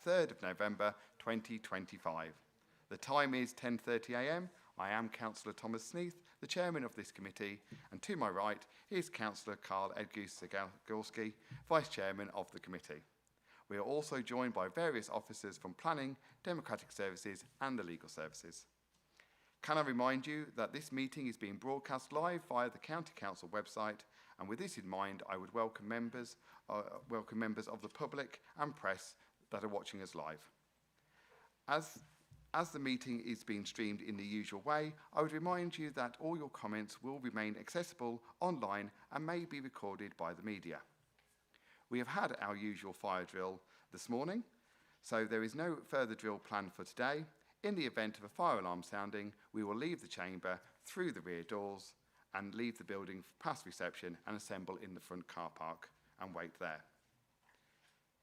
3rd of November 2025. The time is 10:30 a.m. I am Councillor Thomas Sneath, the chairman of this committee, and to my right is Councillor Carl Edgus-Zagorski, vice chairman of the committee. We are also joined by various officers from planning, democratic services and the legal services. Can I remind you that this meeting is being broadcast live via the County Council website, and with this in mind, I would welcome members of the public and press that are watching us live. As the meeting is being streamed in the usual way, I would remind you that all your comments will remain accessible online and may be recorded by the media. We have had our usual fire drill this morning, so there is no further drill planned for today. In the event of a fire alarm sounding, we will leave the chamber through the rear doors and leave the building past reception and assemble in the front car park and wait there.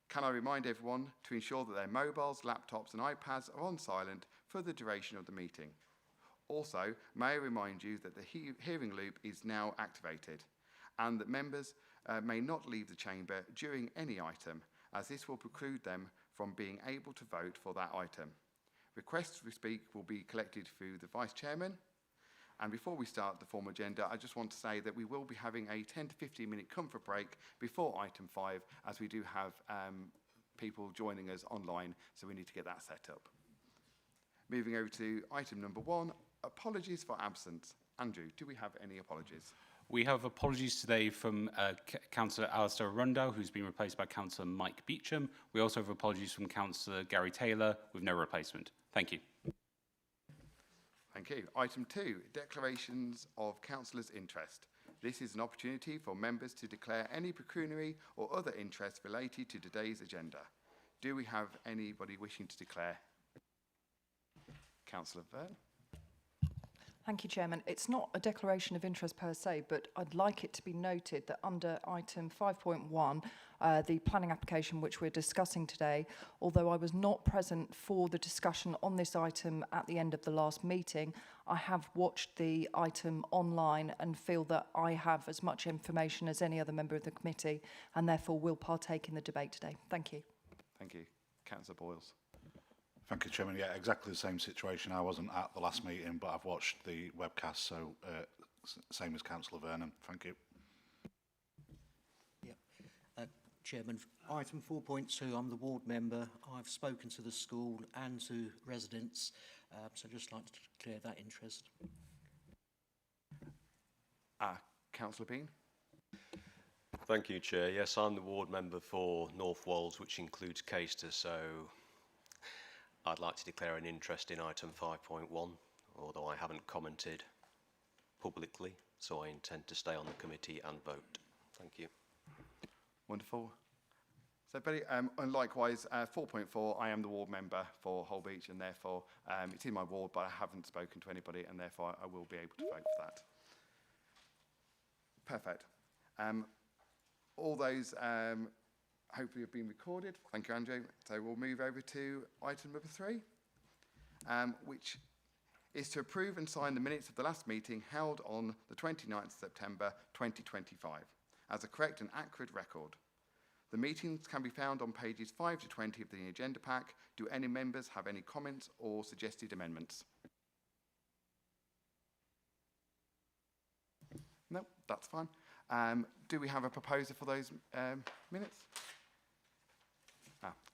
Can I remind everyone to ensure that their mobiles, laptops and iPads are on silent for the duration of the meeting. Also, may I remind you that the hearing loop is now activated and that members may not leave the chamber during any item, as this will preclude them from being able to vote for that item. Requests to speak will be collected through the Vice Chairman. And before we start the formal agenda, I just want to say that we will be having a 10 to 15 minute comfort break before item 5, as we do have people joining us online, so we need to get that set up. Moving over to item number 1, apologies for absence. Andrew, do we have any apologies? We have apologies today from Councillor Alistair Arundel, who's been replaced by Councillor Mike Beecham. We also have apologies from Councillor Gary Taylor, with no replacement. Thank you. Thank you. Item 2, declarations of councillors' interest. This is an opportunity for members to declare any pecuniary or other interest related to today's agenda. Do we have anybody wishing to declare? Councillor Verne. Thank you, Chairman. It's not a declaration of interest per se, but I'd like it to be noted that under item 5.1, the planning application which we're discussing today, although I was not present for the discussion on this item at the end of the last meeting, I have watched the item online and feel that I have as much information as any other member of the committee and therefore will partake in the debate today. Thank you. Thank you. Councillor Boyles. Thank you, Chairman. Yeah, exactly the same situation. I wasn't at the last meeting, but I've watched the webcast, so same as Councillor Vernon. Thank you. Yeah. Chairman, item 4.2, I'm the ward member. I've spoken to the school and to residents, so I'd just like to declare that interest. Councillor Bean. Thank you, Chair. Yes, I'm the ward member for North Wolds, which includes Caister, so I'd like to declare an interest in item 5.1, although I haven't commented publicly, so I intend to stay on the committee and vote. Thank you. Wonderful. So, Betty, and likewise, 4.4, I am the ward member for Holbeach, and therefore it's in my ward, but I haven't spoken to anybody, and therefore I will be able to vote for that. Perfect. All those hopefully have been recorded. Thank you, Andrew. So we'll move over to item number 3, which is to approve and sign the minutes of the last meeting held on the 29th of September 2025 as a correct and accurate record. The meetings can be found on pages 5 to 20 of the agenda pack. Do any members have any comments or suggested amendments? No, that's fine. Do we have a proposer for those minutes?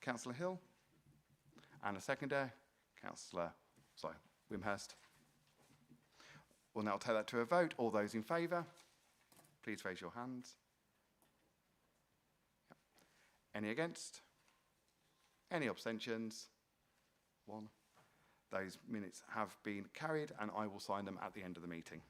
Councillor Hill, and a seconder, Wimhurst. We'll now take that to a vote. All those in favour, please raise your hands. Any against? Any abstentions? 1. Those minutes have been carried, and I will sign them at the end of the meeting.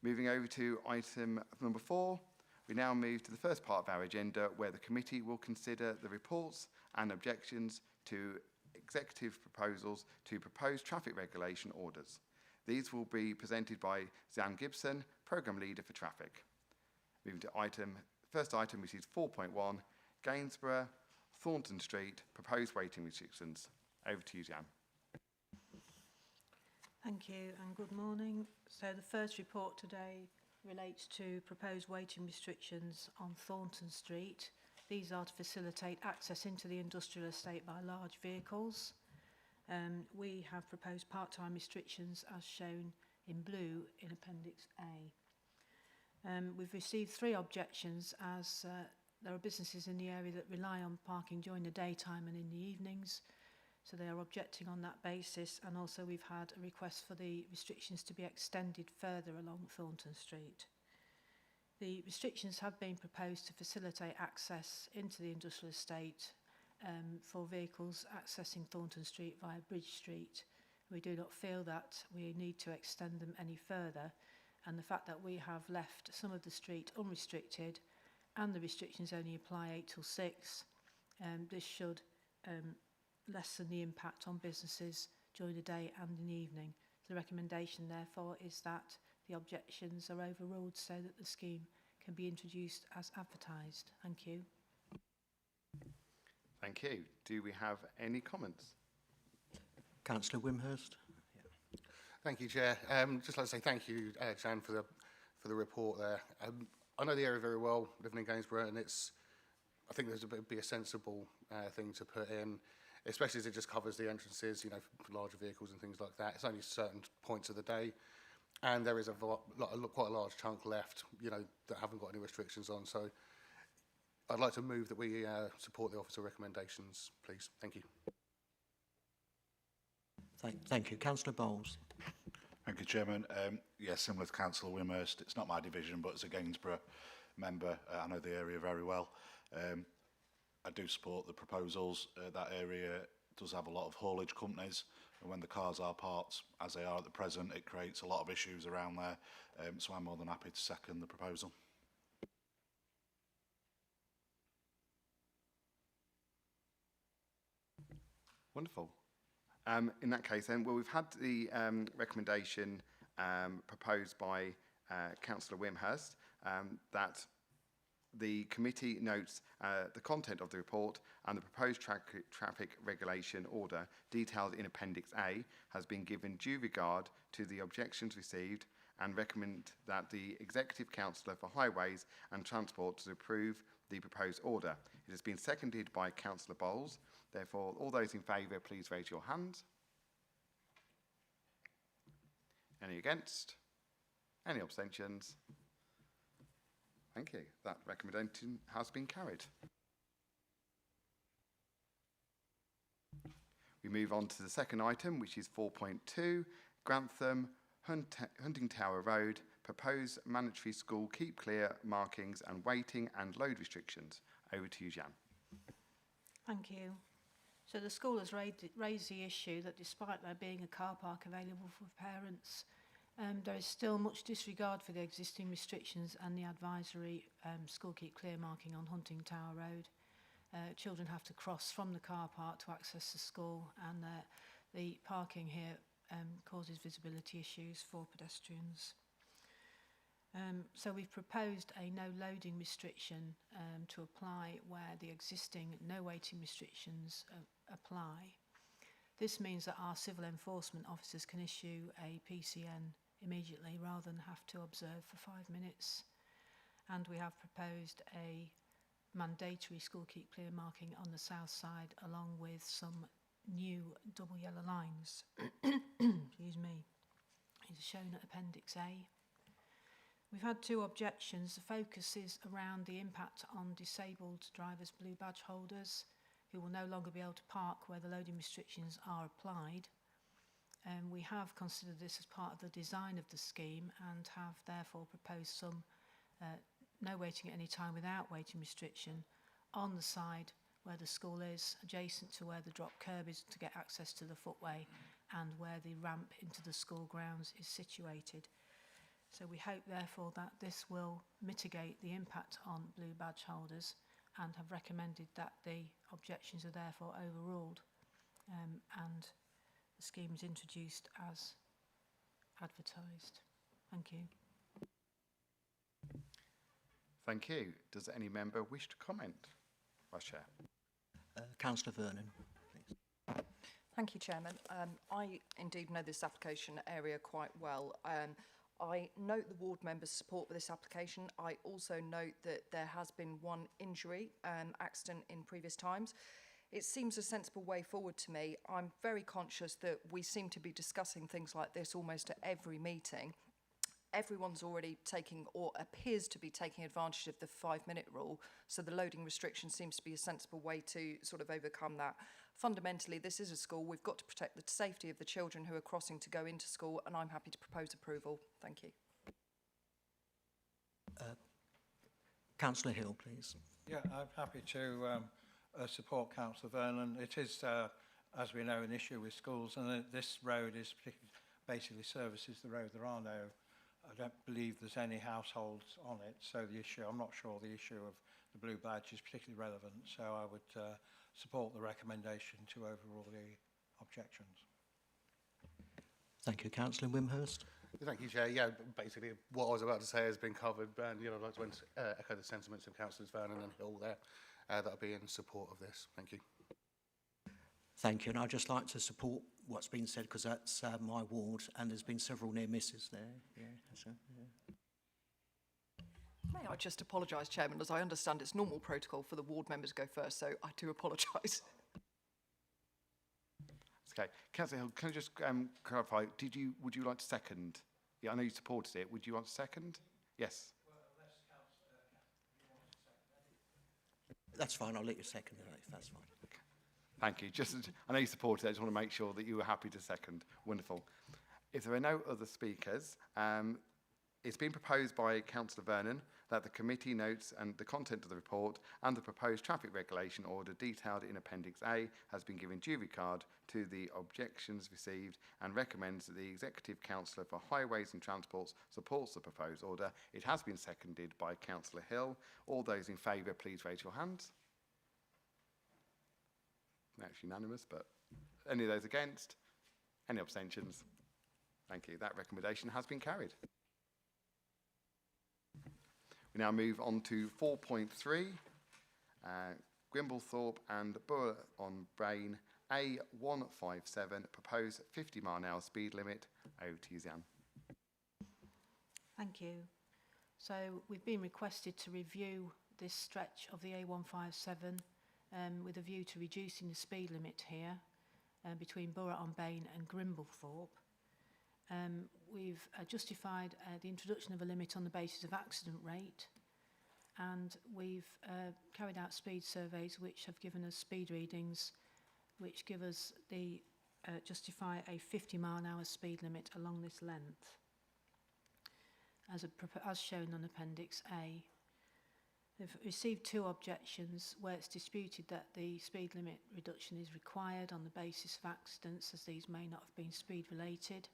Moving over to item number 4, we now move to the first part of our agenda, where the committee will consider the reports and objections to executive proposals to proposed traffic regulation orders. These will be presented by Zan Gibson, Programme Leader for Traffic. Moving to first item, which is 4.1, Gainsborough, Thornton Street, proposed waiting restrictions. Over to you, Zan. Thank you and good morning. So the first report today relates to proposed waiting restrictions on Thornton Street These are to facilitate access into the industrial estate by large vehicles. We have proposed part-time restrictions as shown in blue in Appendix A. We've received 3 objections as there are businesses in the area that rely on parking during the daytime and in the evenings, so they are objecting on that basis, and also we've had a request for the restrictions to be extended further along Thornton Street. The restrictions have been proposed to facilitate access into the industrial estate for vehicles accessing Thornton Street via Bridge Street. We do not feel that we need to extend them any further, and the fact that we have left some of the street unrestricted and the restrictions only apply 8 till 6, this should lessen the impact on businesses during the day and in the evening. The recommendation therefore is that the objections are overruled so that the scheme can be introduced as advertised. Thank you. Thank you. Do we have any comments? Councillor Wimhurst. Thank you, Chair. Just like to say thank you, Jan, for the report there. I know the area very well, living in Gainsborough, and I think there'd be a sensible thing to put in, especially as it just covers the entrances, you know, for larger vehicles and things like that. It's only certain points of the day, and there is quite a large chunk left, you know, that haven't got any restrictions on. So I'd like to move that we support the officer recommendations, please. Thank you. Thank you. Councillor Bowles. Thank you, Chairman. Yeah, similar to Councillor Wimhurst, it's not my division, but as a Gainsborough member, I know the area very well. I do support the proposals. That area does have a lot of haulage companies, and when the cars are parked, as they are at the present, it creates a lot of issues around there. So I'm more than happy to second the proposal. Wonderful. In that case then, well, we've had the recommendation proposed by Councillor Wimhurst that the committee notes the content of the report and the proposed traffic regulation order detailed in Appendix A has been given due regard to the objections received and recommend that the Executive Councillor for Highways and Transport to approve the proposed order. It has been seconded by Councillor Bowles. Therefore, all those in favour, please raise your hand. Any against? Any abstentions? Thank you. That recommendation has been carried. We move on to the second item, which is 4.2, Grantham, Hunting Tower Road, proposed mandatory school keep clear markings and waiting and load restrictions. Over to you, Jan. Thank you. So the school has raised the issue that despite there being a car park available for parents, there is still much disregard for the existing restrictions and the advisory school keep clear marking on Hunting Tower Road. Children have to cross from the car park to access the school, and the parking here causes visibility issues for pedestrians. So we've proposed a no loading restriction to apply where the existing no waiting restrictions apply. This means that our civil enforcement officers can issue a PCN immediately rather than have to observe for 5 minutes. And we have proposed a mandatory school keep clear marking on the south side along with some new double yellow lines. Excuse me. It's shown at Appendix A. We've had 2 objections. The focus is around the impact on disabled drivers' blue badge holders who will no longer be able to park where the loading restrictions are applied. We have considered this as part of the design of the scheme and have therefore proposed some no waiting at any time without waiting restriction on the side where the school is, adjacent to where the drop curb is to get access to the footway and where the ramp into the school grounds is situated. So we hope therefore that this will mitigate the impact on blue badge holders and have recommended that the objections are therefore overruled and the scheme is introduced as advertised. Thank you. Thank you. Does any member wish to comment? Vice Chair. Councillor Vernon, please. Thank you, Chairman. I indeed know this application area quite well. I note the ward members' support for this application. I also note that there has been one injury accident in previous times. It seems a sensible way forward to me. I'm very conscious that we seem to be discussing things like this almost at every meeting. Everyone's already taking, or appears to be taking, advantage of the 5-minute rule, so the loading restriction seems to be a sensible way to sort of overcome that. Fundamentally, this is a school. We've got to protect the safety of the children who are crossing to go into school, and I'm happy to propose approval. Thank you. Councillor Hill, please. Yeah, I'm happy to support Councillor Vernon. It is, as we know, an issue with schools, and this road is basically services the road. There are no, I don't believe there's any households on it, so the issue, I'm not sure the issue of the blue badge is particularly relevant, so I would support the recommendation to overrule the objections. Thank you. Councillor Wimhurst. Thank you, Chair. Yeah, basically what I was about to say has been covered, and I'd like to echo the sentiments of Councillors Vernon and Hill there. That'll be in support of this. Thank you. Thank you. And I'd just like to support what's been said, because that's my ward, and there's been several near misses there. Yeah, so, yeah. May I just apologise, Chairman, as I understand it's normal protocol for the ward members to go first, so I do apologise. Okay, Councillor Hill, can I just clarify? Would you like to second? Yeah, I know you supported it. Would you want to second? Yes. That's fine. I'll let you second it if that's fine. Okay. Thank you. I know you supported it. I just want to make sure that you were happy to second. Wonderful. If there are no other speakers, it's been proposed by Councillor Vernon that the committee notes and the content of the report and the proposed traffic regulation order detailed in Appendix A has been given due regard to the objections received and recommends that the Executive Councillor for Highways and Transports supports the proposed order. It has been seconded by Councillor Hill. All those in favour, please raise your hands. That's unanimous, but any of those against? Any abstentions? Thank you. That recommendation has been carried. We now move on to 4.3, Grimblethorpe and Borough on Brain, A157, proposed 50-mile-an-hour speed limit. Over to you, Zan. Thank you. So we've been requested to review this stretch of the A157 with a view to reducing the speed limit here between Borough on Bain and Grimblethorpe. We've justified the introduction of a limit on the basis of accident rate, and we've carried out speed surveys which have given us speed readings which give us the justify a 50-mile-an-hour speed limit along this length, as shown on Appendix A. They've received 2 objections where it's disputed that the speed limit reduction is required on the basis of accidents, as these may not have been speed related.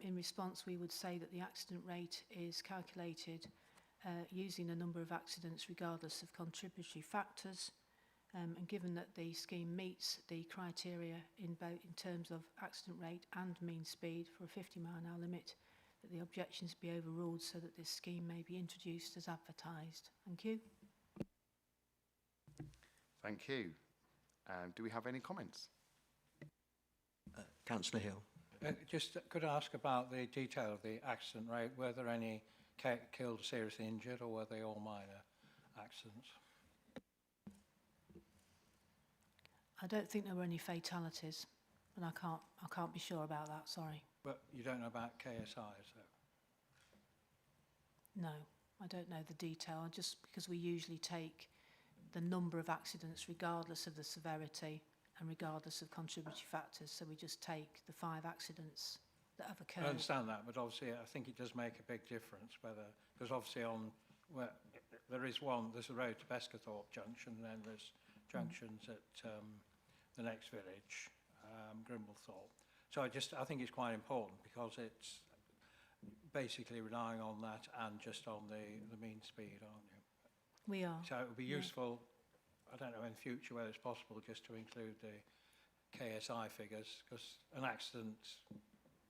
In response, we would say that the accident rate is calculated using a number of accidents regardless of contributory factors, and given that the scheme meets the criteria in terms of accident rate and mean speed for a 50-mile-an-hour limit, that the objections be overruled so that this scheme may be introduced as advertised. Thank you. Thank you. Do we have any comments? Councillor Hill. Just could I ask about the detail of the accident rate? Were there any killed or seriously injured, or were they all minor accidents? I don't think there were any fatalities, but I can't be sure about that, sorry. But you don't know about KSIs, though? No, I don't know the detail, just because we usually take the number of accidents regardless of the severity and regardless of contributory factors, so we just take the 5 accidents that have occurred. I understand that, but obviously I think it does make a big difference whether, because obviously where there's a road to Pescathorpe Junction, and then there's junctions at the next village, Grimblethorpe. So I think it's quite important, because it's basically relying on that and just on the mean speed, aren't you? We are. So it would be useful, I don't know in future whether it's possible just to include the KSI figures, because an accident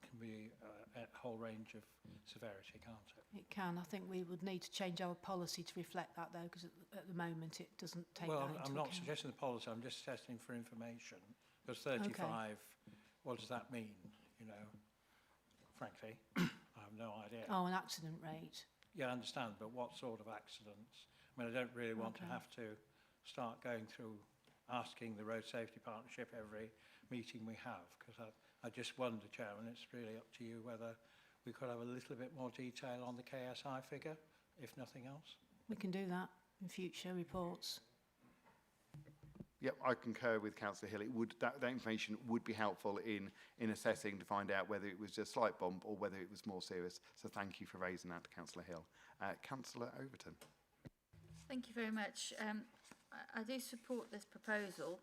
can be a whole range of severity, can't it? It can. I think we would need to change our policy to reflect that, though, because at the moment it doesn't take that into account. I'm not suggesting the policy, I'm just suggesting for information, because 35, okay. What does that mean, you know? Frankly, I have no idea. Oh, an accident rate. Yeah, I understand, but what sort of accidents? I mean, I don't really want to Okay. have to start going through asking the Road Safety Partnership every meeting we have, because I just wonder, Chairman, it's really up to you whether we could have a little bit more detail on the KSI figure, if nothing else. We can do that in future reports. Yep, I concur with Councillor Hill. It would, that information would be helpful in assessing to find out whether it was just a slight bump or whether it was more serious. So thank you for raising that, Councillor Hill. Councillor Overton. Thank you very much. I do support this proposal.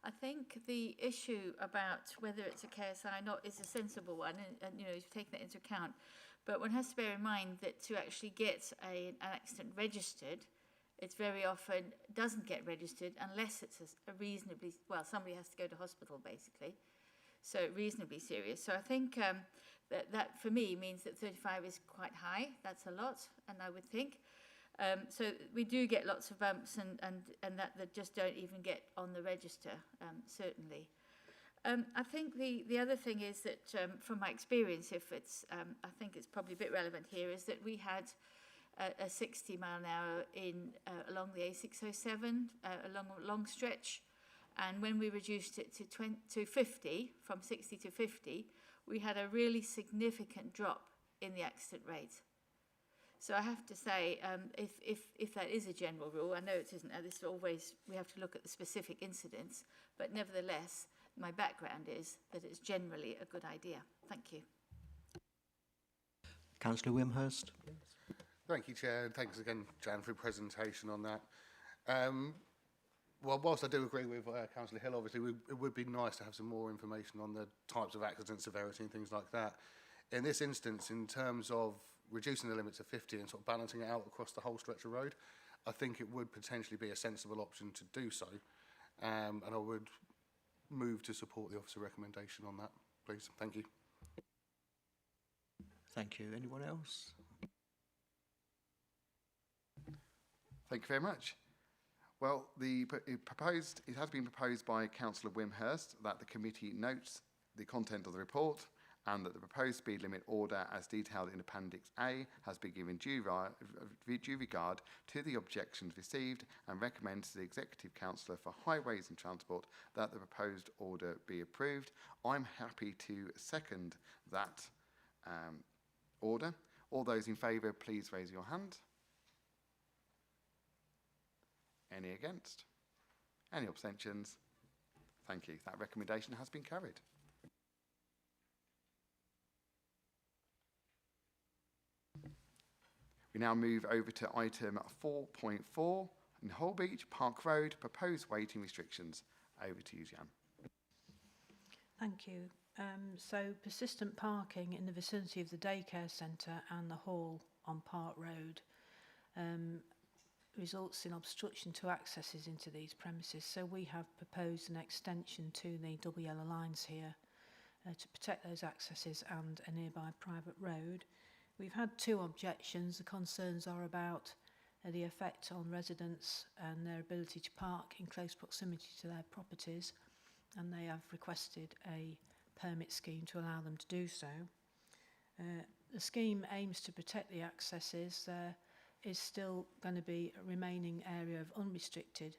I think the issue about whether it's a KSI or not is a sensible one, and you know, you've taken that into account. But one has to bear in mind that to actually get an accident registered, it very often doesn't get registered unless it's a reasonably, well, somebody has to go to hospital basically, so reasonably serious. So I think that for me means that 35 is quite high. That's a lot, and I would think. So we do get lots of bumps and that just don't even get on the register, certainly. I think the other thing is that from my experience, if it's, I think it's probably a bit relevant here, is that we had a 60 mile an hour along the A607, along a long stretch. And when we reduced it to 50, from 60 to 50, we had a really significant drop in the accident rate. So I have to say, if that is a general rule, I know it isn't, this is always, we have to look at the specific incidents, but nevertheless, my background is that it's generally a good idea. Thank you. Councillor Wimhurst. Thank you, Chair, and thanks again, Jan, for your presentation on that. Well, whilst I do agree with Councillor Hill, obviously, it would be nice to have some more information on the types of accident severity and things like that. In this instance, in terms of reducing the limit to 50 and sort of balancing it out across the whole stretch of road, I think it would potentially be a sensible option to do so. And I would move to support the officer recommendation on that, please. Thank you. Thank you. Anyone else? Thank you very much. Well, it has been proposed by Councillor Wimhurst that the committee notes the content of the report and that the proposed speed limit order as detailed in Appendix A has been given due regard to the objections received and recommends to the Executive Councillor for Highways and Transport that the proposed order be approved. I'm happy to second that order. All those in favour, please raise your hand. Any against? Any abstentions? Thank you. That recommendation has been carried. We now move over to item 4.4 in Holbeach Park Road, proposed waiting restrictions. Over to you, Jan. Thank you. So persistent parking in the vicinity of the daycare centre and the hall on Park Road results in obstruction to accesses into these premises. So we have proposed an extension to the double yellow lines here to protect those accesses and a nearby private road. We've had two objections. The concerns are about the effect on residents and their ability to park in close proximity to their properties, and they have requested a permit scheme to allow them to do so. The scheme aims to protect the accesses. There is still going to be a remaining area of unrestricted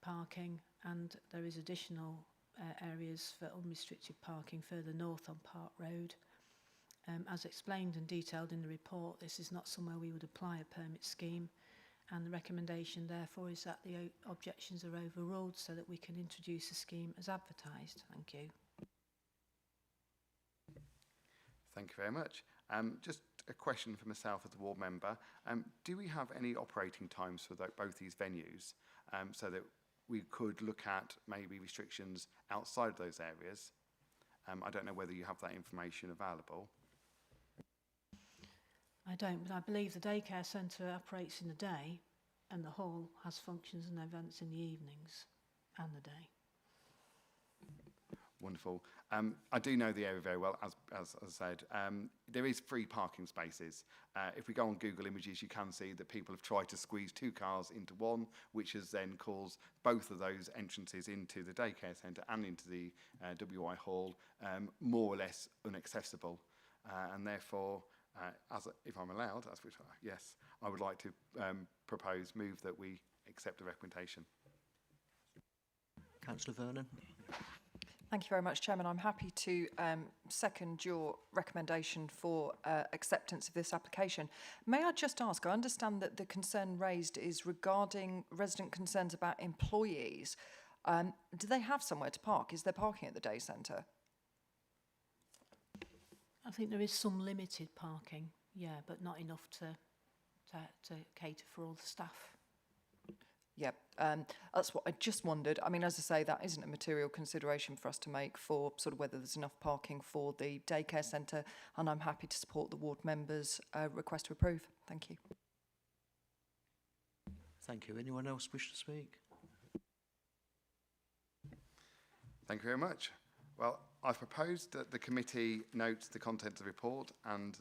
parking, and there is additional areas for unrestricted parking further north on Park Road. As explained and detailed in the report, this is not somewhere we would apply a permit scheme, and the recommendation therefore is that the objections are overruled so that we can introduce a scheme as advertised. Thank you. Thank you very much. Just a question for myself as a ward member. Do we have any operating times for both these venues so that we could look at maybe restrictions outside of those areas? I don't know whether you have that information available. I don't, but I believe the daycare centre operates in the day and the hall has functions and events in the evenings and the day. Wonderful. I do know the area very well, as I said. There is free parking spaces. If we go on Google Images, you can see that people have tried to squeeze two cars into one, which has then caused both of those entrances into the daycare centre and into the WI Hall more or less inaccessible. And therefore, If I'm allowed, yes, I would like to move that we accept the recommendation. Councillor Vernon. Thank you very much, Chairman. I'm happy to second your recommendation for acceptance of this application. May I just ask, I understand that the concern raised is regarding resident concerns about employees. Do they have somewhere to park? Is there parking at the day centre? I think there is some limited parking, yeah, but not enough to cater for all the staff. Yep, that's what I just wondered. I mean, as I say, that isn't a material consideration for us to make for sort of whether there's enough parking for the daycare centre, and I'm happy to support the ward members' request to approve. Thank you. Thank you. Anyone else wish to speak? Thank you very much. Well, I've proposed that the committee notes the content of the report and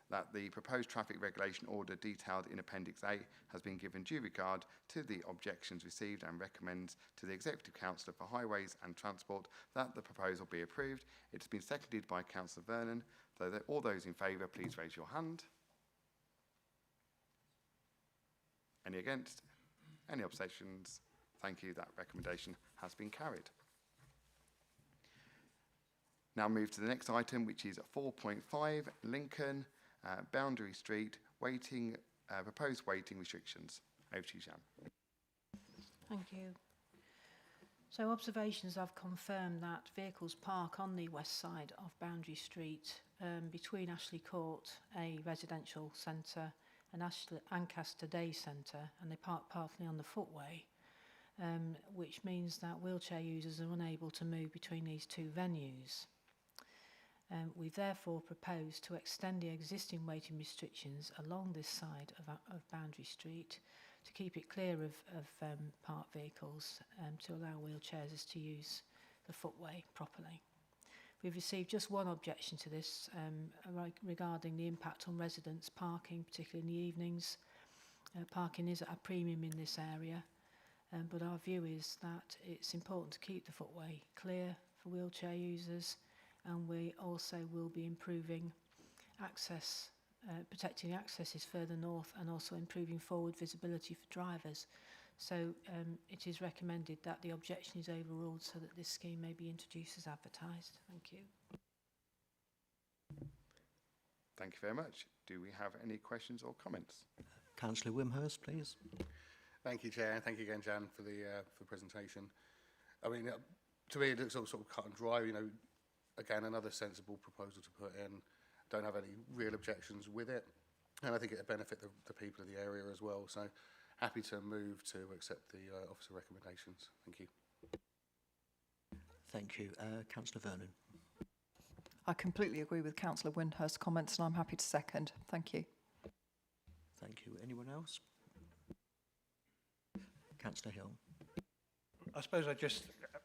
that the proposed traffic regulation order detailed in Appendix A has been given due regard to the objections received and recommends to the Executive Councillor for Highways and Transport that the proposal be approved. It has been seconded by Councillor Vernon. So that all those in favour, please raise your hand. Any against? Any abstentions? Thank you. That recommendation has been carried. Now move to the next item, which is 4.5, Lincoln, Boundary Street, proposed waiting restrictions. Over to you, Jan. Thank you. So observations have confirmed that vehicles park on the west side of Boundary Street between Ashley Court, a residential centre, and Ancaster Day Centre, and they park partly on the footway, which means that wheelchair users are unable to move between these two venues. We therefore propose to extend the existing waiting restrictions along this side of Boundary Street to keep it clear of parked vehicles to allow wheelchairs to use the footway properly. We've received just one objection to this regarding the impact on residents parking, particularly in the evenings. Parking is at a premium in this area, but our view is that it's important to keep the footway clear for wheelchair users, and we also will be improving access, protecting accesses further north, and also improving forward visibility for drivers. So it is recommended that the objection is overruled so that this scheme may be introduced as advertised. Thank you. Thank you very much. Do we have any questions or comments? Councillor Wimhurst, please. Thank you, Chair, and thank you again, Jan, for the presentation. I mean, to me, it looks all sort of cut and dry. You know, again, another sensible proposal to put in. Don't have any real objections with it, and I think it'll benefit the people of the area as well. So, happy to move to accept the officer recommendations. Thank you. Thank you. Councillor Vernon. I completely agree with Councillor Windhurst's comments, and I'm happy to second. Thank you. Thank you. Anyone else? Councillor Hill. I suppose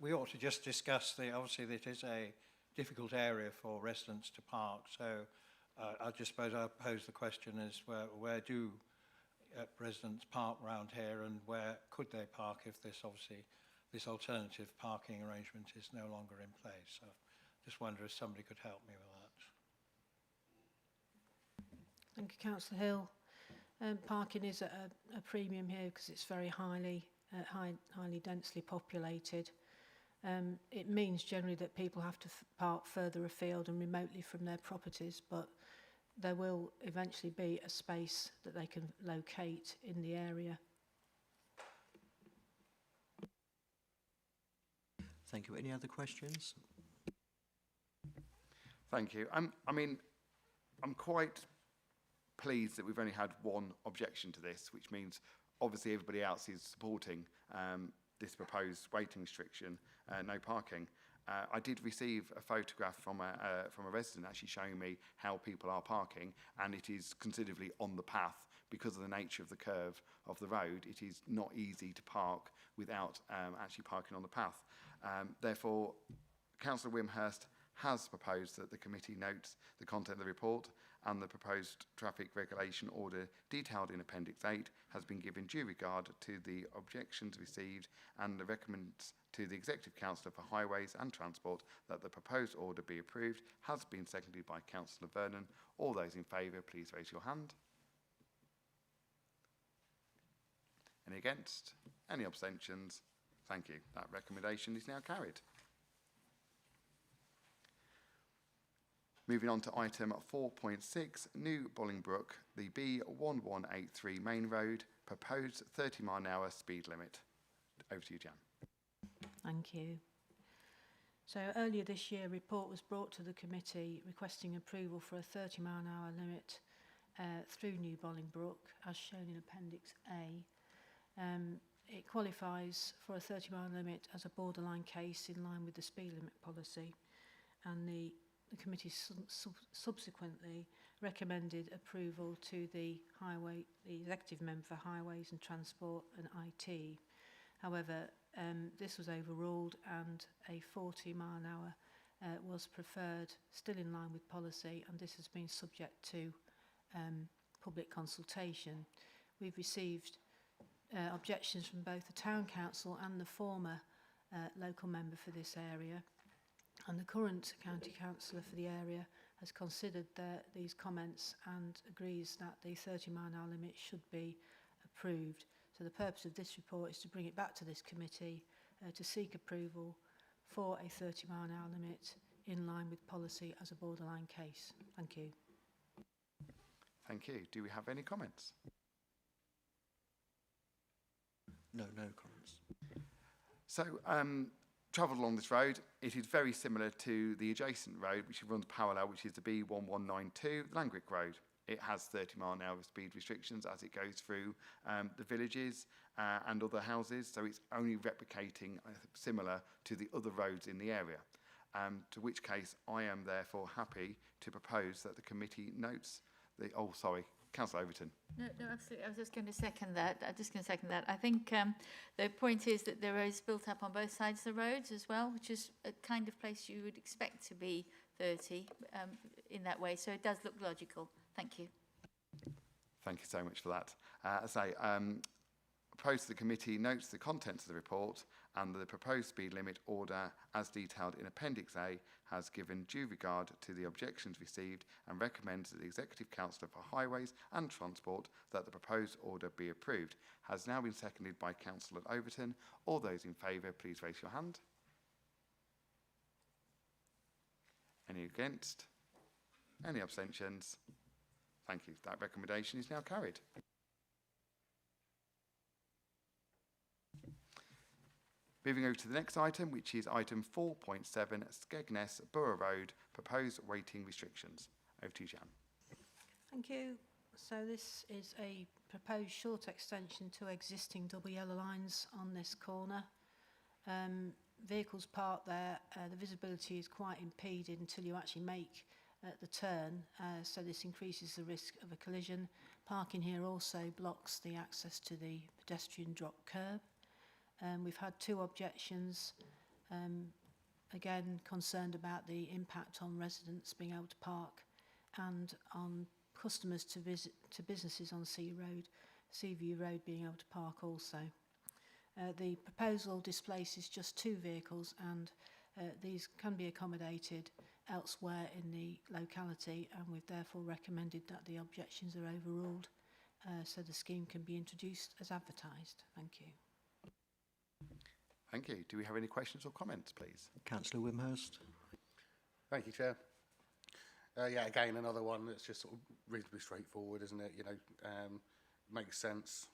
we ought to just discuss obviously it is a difficult area for residents to park, so I just suppose I'll pose the question as where do residents park around here, and where could they park if this alternative parking arrangement is no longer in place? So just wonder if somebody could help me with that. Thank you, Councillor Hill. Parking is at a premium here because it's very highly densely populated. It means generally that people have to park further afield and remotely from their properties, but there will eventually be a space that they can locate in the area. Thank you. Any other questions? Thank you. I mean, I'm quite pleased that we've only had one objection to this, which means obviously everybody else is supporting this proposed waiting restriction, no parking. I did receive a photograph from a resident actually showing me how people are parking, and it is considerably on the path because of the nature of the curve of the road. It is not easy to park without actually parking on the path. Therefore, Councillor Wimhurst has proposed that the committee notes the content of the report and the proposed traffic regulation order detailed in Appendix 8 has been given due regard to the objections received and recommends to the Executive Councillor for Highways and Transport that the proposed order be approved has been seconded by Councillor Vernon. All those in favour, please raise your hand. Any against? Any abstentions? Thank you. That recommendation is now carried. Moving on to item 4.6, New Bolingbroke, the B1183 Main Road, proposed 30-mile-an-hour speed limit. Over to you, Jan. Thank you. So earlier this year, a report was brought to the committee requesting approval for a 30-mile-an-hour limit through New Bolingbroke, as shown in Appendix A. It qualifies for a 30-mile limit as a borderline case in line with the speed limit policy, and the committee subsequently recommended approval to the executive member for Highways and Transport and IT. However, this was overruled and a 40-mile-an-hour was preferred, still in line with policy, and this has been subject to public consultation. We've received objections from both the Town Council and the former local member for this area, and the current County Councillor for the area has considered these comments and agrees that the 30-mile-an-hour limit should be approved. So the purpose of this report is to bring it back to this committee to seek approval for a 30-mile-an-hour limit in line with policy as a borderline case. Thank you. Thank you. Do we have any comments? No comments. So, travelled along this road, it is very similar to the adjacent road, which runs parallel, which is the B1192, Langwick Road. It has 30-mile-an-hour speed restrictions as it goes through the villages and other houses, so it's only replicating similar to the other roads in the area. To which case, I am therefore happy to propose that the committee notes the... Oh, sorry, Councillor Overton. No, absolutely. I was just going to second that. I think the point is that the road is built up on both sides of the roads as well, which is a kind of place you would expect to be 30 in that way. So it does look logical. Thank you. Thank you so much for that. As I say, proposed the committee notes the contents of the report and the proposed speed limit order as detailed in Appendix A has given due regard to the objections received and recommends that the Executive Councillor for Highways and Transport that the proposed order be approved. Has now been seconded by Councillor Overton. All those in favour, please raise your hand. Any against? Any abstentions? Thank you. That recommendation is now carried. Moving over to the next item, which is item 4.7, Skegness Borough Road, proposed waiting restrictions. Over to you, Jan. Thank you. So this is a proposed short extension to existing double yellow lines on this corner. Vehicles parked there, the visibility is quite impeded until you actually make the turn, so this increases the risk of a collision. Parking here also blocks the access to the pedestrian drop curb. We've had 2 objections, again concerned about the impact on residents being able to park and on customers to businesses on Seaview Road being able to park also. The proposal displaces just 2 vehicles and these can be accommodated elsewhere in the locality, and we've therefore recommended that the objections are overruled so the scheme can be introduced as advertised. Thank you. Thank you. Do we have any questions or comments, please? Councillor Wimhurst. Thank you, Chair. Yeah, again, another one that's just sort of reasonably straightforward, isn't it? You know, makes sense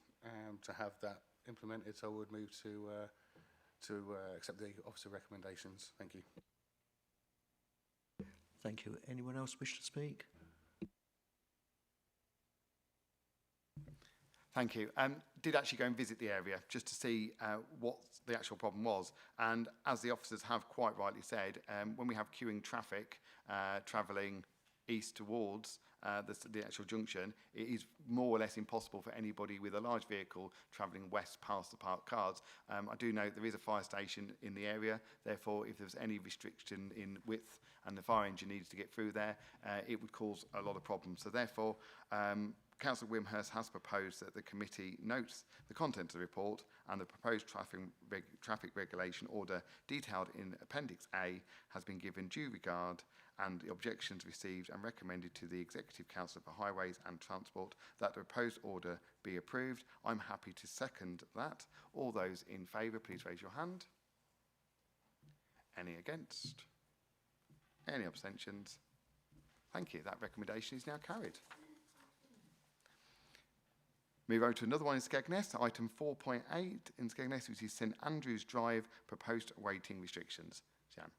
to have that implemented, so I would move to accept the officer recommendations. Thank you. Thank you. Anyone else wish to speak? Thank you. Did actually go and visit the area just to see what the actual problem was. And as the officers have quite rightly said, when we have queuing traffic travelling east towards the actual junction, it is more or less impossible for anybody with a large vehicle travelling west past the parked cars. I do know there is a fire station in the area, therefore if there's any restriction in width and the fire engine needs to get through there, it would cause a lot of problems. So therefore, Councillor Wimhurst has proposed that the committee notes the content of the report and the proposed traffic regulation order detailed in Appendix A has been given due regard, and the objections received and recommended to the Executive Council for Highways and Transport that the proposed order be approved. I'm happy to second that. All those in favour, please raise your hand. Any against? Any abstentions? Thank you. That recommendation is now carried. Move over to another one in Skegness, item 4.8 in Skegness, which is St Andrews Drive, proposed waiting restrictions. Jan.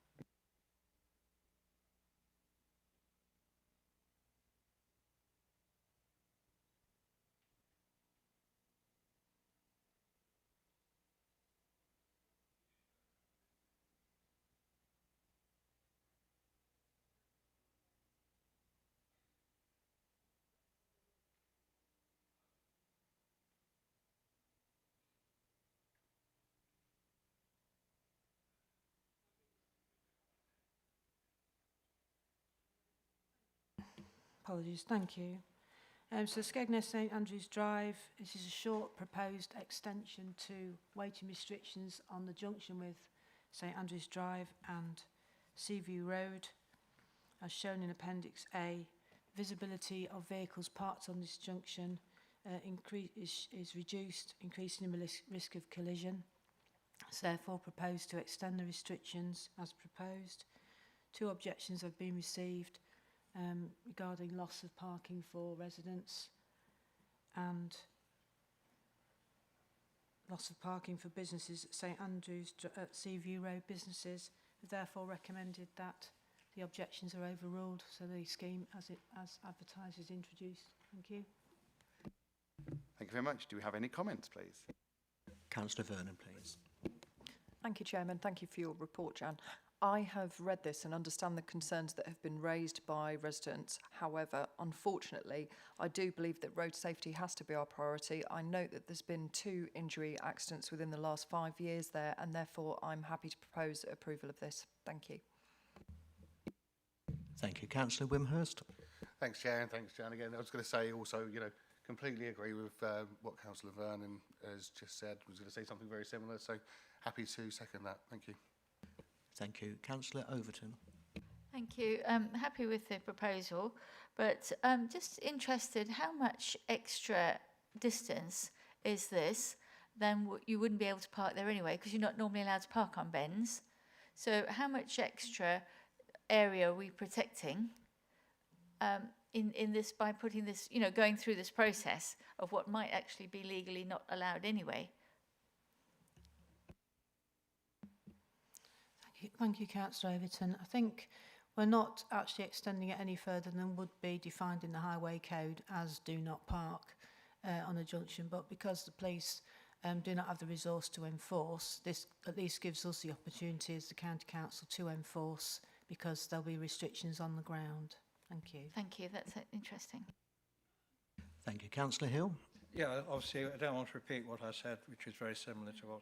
Apologies, thank you. So Skegness St Andrews Drive, this is a short proposed extension to waiting restrictions on the junction with St Andrews Drive and Seaview Road. As shown in Appendix A, visibility of vehicles parked on this junction is reduced, increasing the risk of collision. It's therefore proposed to extend the restrictions as proposed. 2 objections have been received regarding loss of parking for residents and loss of parking for businesses at St Andrews at Seaview Road businesses. Have therefore recommended that the objections are overruled, so the scheme as advertised is introduced. Thank you. Thank you very much. Do we have any comments, please? Councillor Vernon, please. Thank you, Chairman. Thank you for your report, Jan. I have read this and understand the concerns that have been raised by residents. However, unfortunately, I do believe that road safety has to be our priority. I note that there's been 2 injury accidents within the last 5 years there, and therefore I'm happy to propose approval of this. Thank you. Thank you. Councillor Wimhurst. Thanks, Chair, and thanks, Jan. Again, I was going to say also, completely agree with what Councillor Vernon has just said. I was going to say something very similar, so happy to second that. Thank you. Thank you. Councillor Overton. Thank you. Happy with the proposal, but just interested, how much extra distance is this? Then you wouldn't be able to park there anyway, because you're not normally allowed to park on bends. So how much extra area are we protecting in this by putting this, going through this process of what might actually be legally not allowed anyway? Thank you, Councillor Overton. I think we're not actually extending it any further than would be defined in the Highway Code as do not park on a junction, but because the police do not have the resource to enforce, this at least gives us the opportunity as the County Council to enforce, because there'll be restrictions on the ground. Thank you. Thank you, that's interesting. Thank you. Councillor Hill. Yeah, obviously I don't want to repeat what I said, which is very similar to what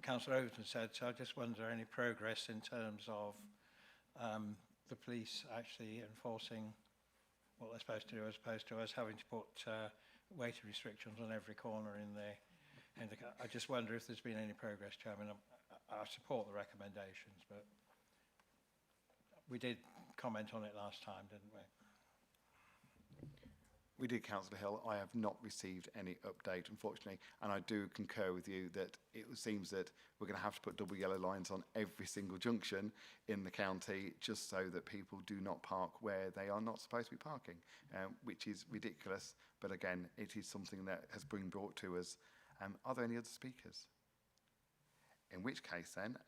Councillor Overton said, so I just wonder any progress in terms of the police actually enforcing what they're supposed to do, as opposed to us having to put weight restrictions on every corner in the. I just wonder if there's been any progress, Chairman. I support the recommendations, but we did comment on it last time, didn't we? We did, Councillor Hill. I have not received any update, unfortunately, and I do concur with you that it seems that we're going to have to put double yellow lines on every single junction in the county just so that people do not park where they are not supposed to be parking, which is ridiculous. But again, it is something that has been brought to us. Are there any other speakers? In which case then,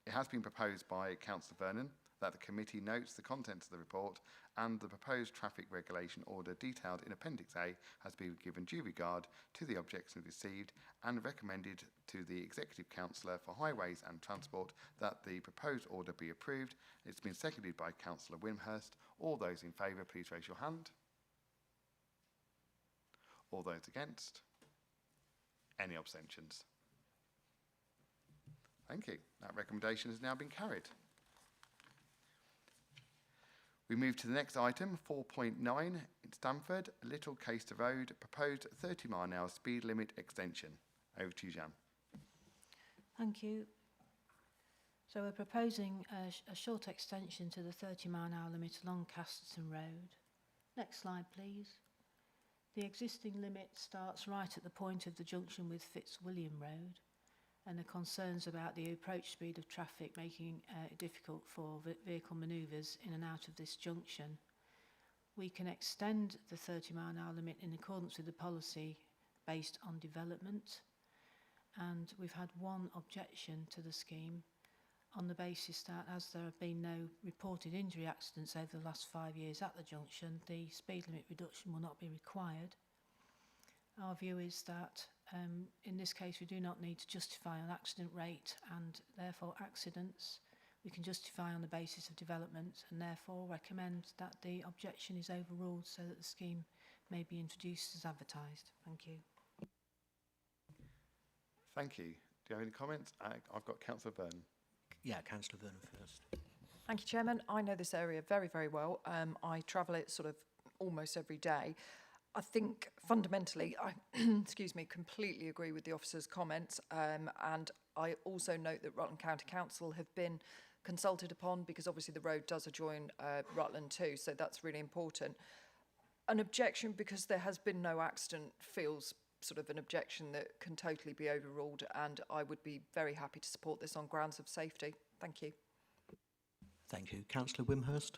it has been proposed by Councillor Vernon that the committee notes the contents of the report and the proposed traffic regulation order detailed in Appendix A has been given due regard to the objections received and recommended to the Executive Councillor for Highways and Transport that the proposed order be approved. It's been seconded by Councillor Wimhurst. All those in favour, please raise your hand. All those against? Any abstentions? Thank you. That recommendation has now been carried. We move to the next item, 4.9, in Stamford, Little Caister Road, proposed 30-mile-an-hour speed limit extension. Over to you, Jan. Thank you. So we're proposing a short extension to the 30-mile-an-hour limit along Casterton Road. Next slide, please. The existing limit starts right at the point of the junction with Fitzwilliam Road, and the concerns about the approach speed of traffic making it difficult for vehicle manoeuvres in and out of this junction. We can extend the 30-mile-an-hour limit in accordance with the policy based on development, and we've had one objection to the scheme on the basis that as there have been no reported injury accidents over the last 5 years at the junction, the speed limit reduction will not be required. Our view is that in this case we do not need to justify an accident rate and therefore accidents. We can justify on the basis of development and therefore recommend that the objection is overruled so that the scheme may be introduced as advertised. Thank you. Thank you. Do you have any comments? I've got Councillor Byrne. Yeah, Councillor Vernon first. Thank you, Chairman. I know this area very, very well. I travel it sort of almost every day. I think fundamentally, I excuse me, completely agree with the officer's comments, and I also note that Rutland County Council have been consulted upon because obviously the road does adjoin Rutland too, so that's really important. An objection because there has been no accident feels sort of an objection that can totally be overruled, and I would be very happy to support this on grounds of safety. Thank you. Thank you. Councillor Wimhurst.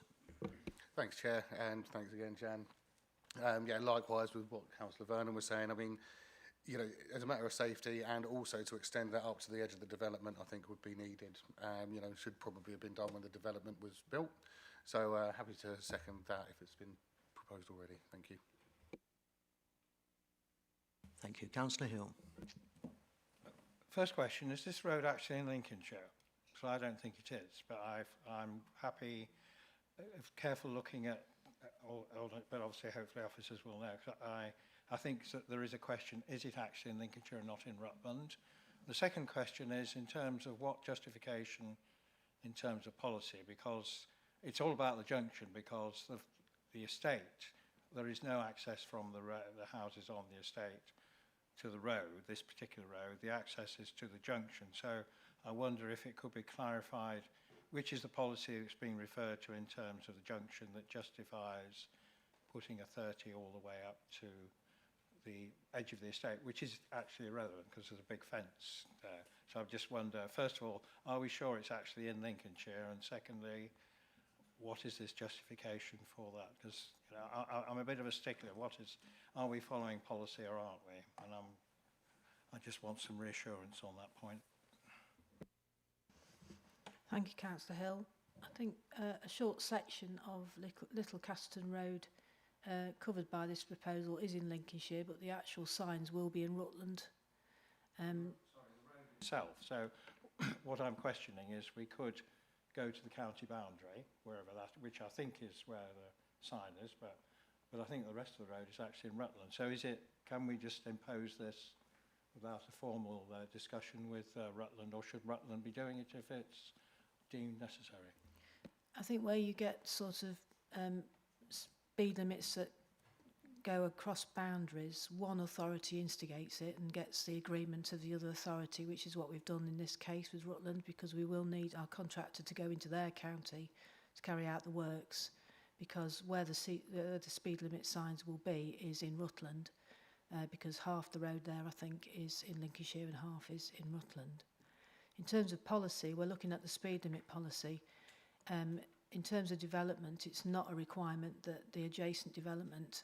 Thanks, Chair, and thanks again, Jan. Yeah, likewise with what Councillor Vernon was saying. I mean, you know, as a matter of safety and also to extend that up to the edge of the development, I think would be needed. You know, should probably have been done when the development was built. So happy to second that if it's been proposed already. Thank you. Thank you. Councillor Hill. First question, is this road actually in Lincolnshire? So I don't think it is, but I'm happy, careful looking at but obviously hopefully officers will know. I think that there is a question, is it actually in Lincolnshire and not in Rutland? The second question is in terms of what justification in terms of policy, because it's all about the junction, because the estate, there is no access from the houses on the estate to the road, this particular road. The access is to the junction. So I wonder if it could be clarified which is the policy that's being referred to in terms of the junction that justifies putting a 30 all the way up to the edge of the estate, which is actually irrelevant because there's a big fence there. So I just wonder, first of all, are we sure it's actually in Lincolnshire? And secondly, what is this justification for that? Because you know, I'm a bit of a stickler. Are we following policy or aren't we? And I just want some reassurance on that point. Thank you, Councillor Hill. I think a short section of Little Casterton Road covered by this proposal is in Lincolnshire, but the actual signs will be in Rutland. Itself. So what I'm questioning is we could go to the county boundary, wherever that, which I think is where the sign is, but I think the rest of the road is actually in Rutland. So can we just impose this without a formal discussion with Rutland, or should Rutland be doing it if it's deemed necessary? I think where you get sort of speed limits that go across boundaries, one authority instigates it and gets the agreement of the other authority, which is what we've done in this case with Rutland, because we will need our contractor to go into their county to carry out the works, because where the speed limit signs will be is in Rutland, because half the road there I think is in Lincolnshire and half is in Rutland. In terms of policy, we're looking at the speed limit policy. In terms of development, it's not a requirement that the adjacent development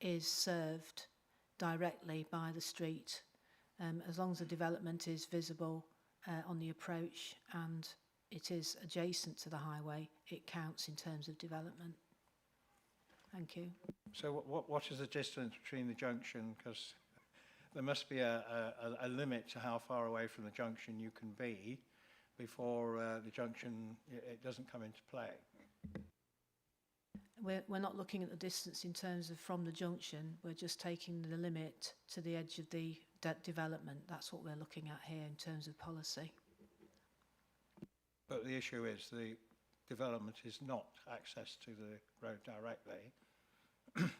is served directly by the street, as long as the development is visible on the approach and it is adjacent to the highway, it counts in terms of development. Thank you. So what is the distance between the junction? Because there must be a limit to how far away from the junction you can be before the junction, it doesn't come into play. We're not looking at the distance in terms of from the junction, we're just taking the limit to the edge of the development. That's what we're looking at here in terms of policy. But the issue is the development is not access to the road directly.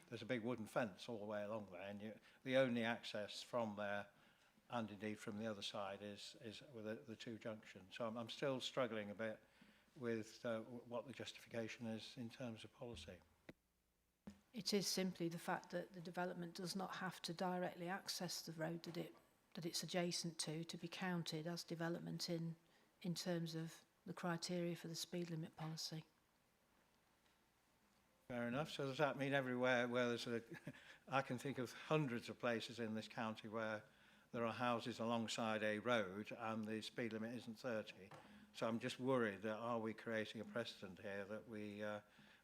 There's a big wooden fence all the way along there, and the only access from there, and indeed from the other side, is with the two junctions. So I'm still struggling a bit with what the justification is in terms of policy. It is simply the fact that the development does not have to directly access the road that it's adjacent to be counted as development in terms of the criteria for the speed limit policy. Fair enough. So does that mean everywhere where there's I can think of hundreds of places in this county where there are houses alongside a road and the speed limit isn't 30. So I'm just worried that are we creating a precedent here that we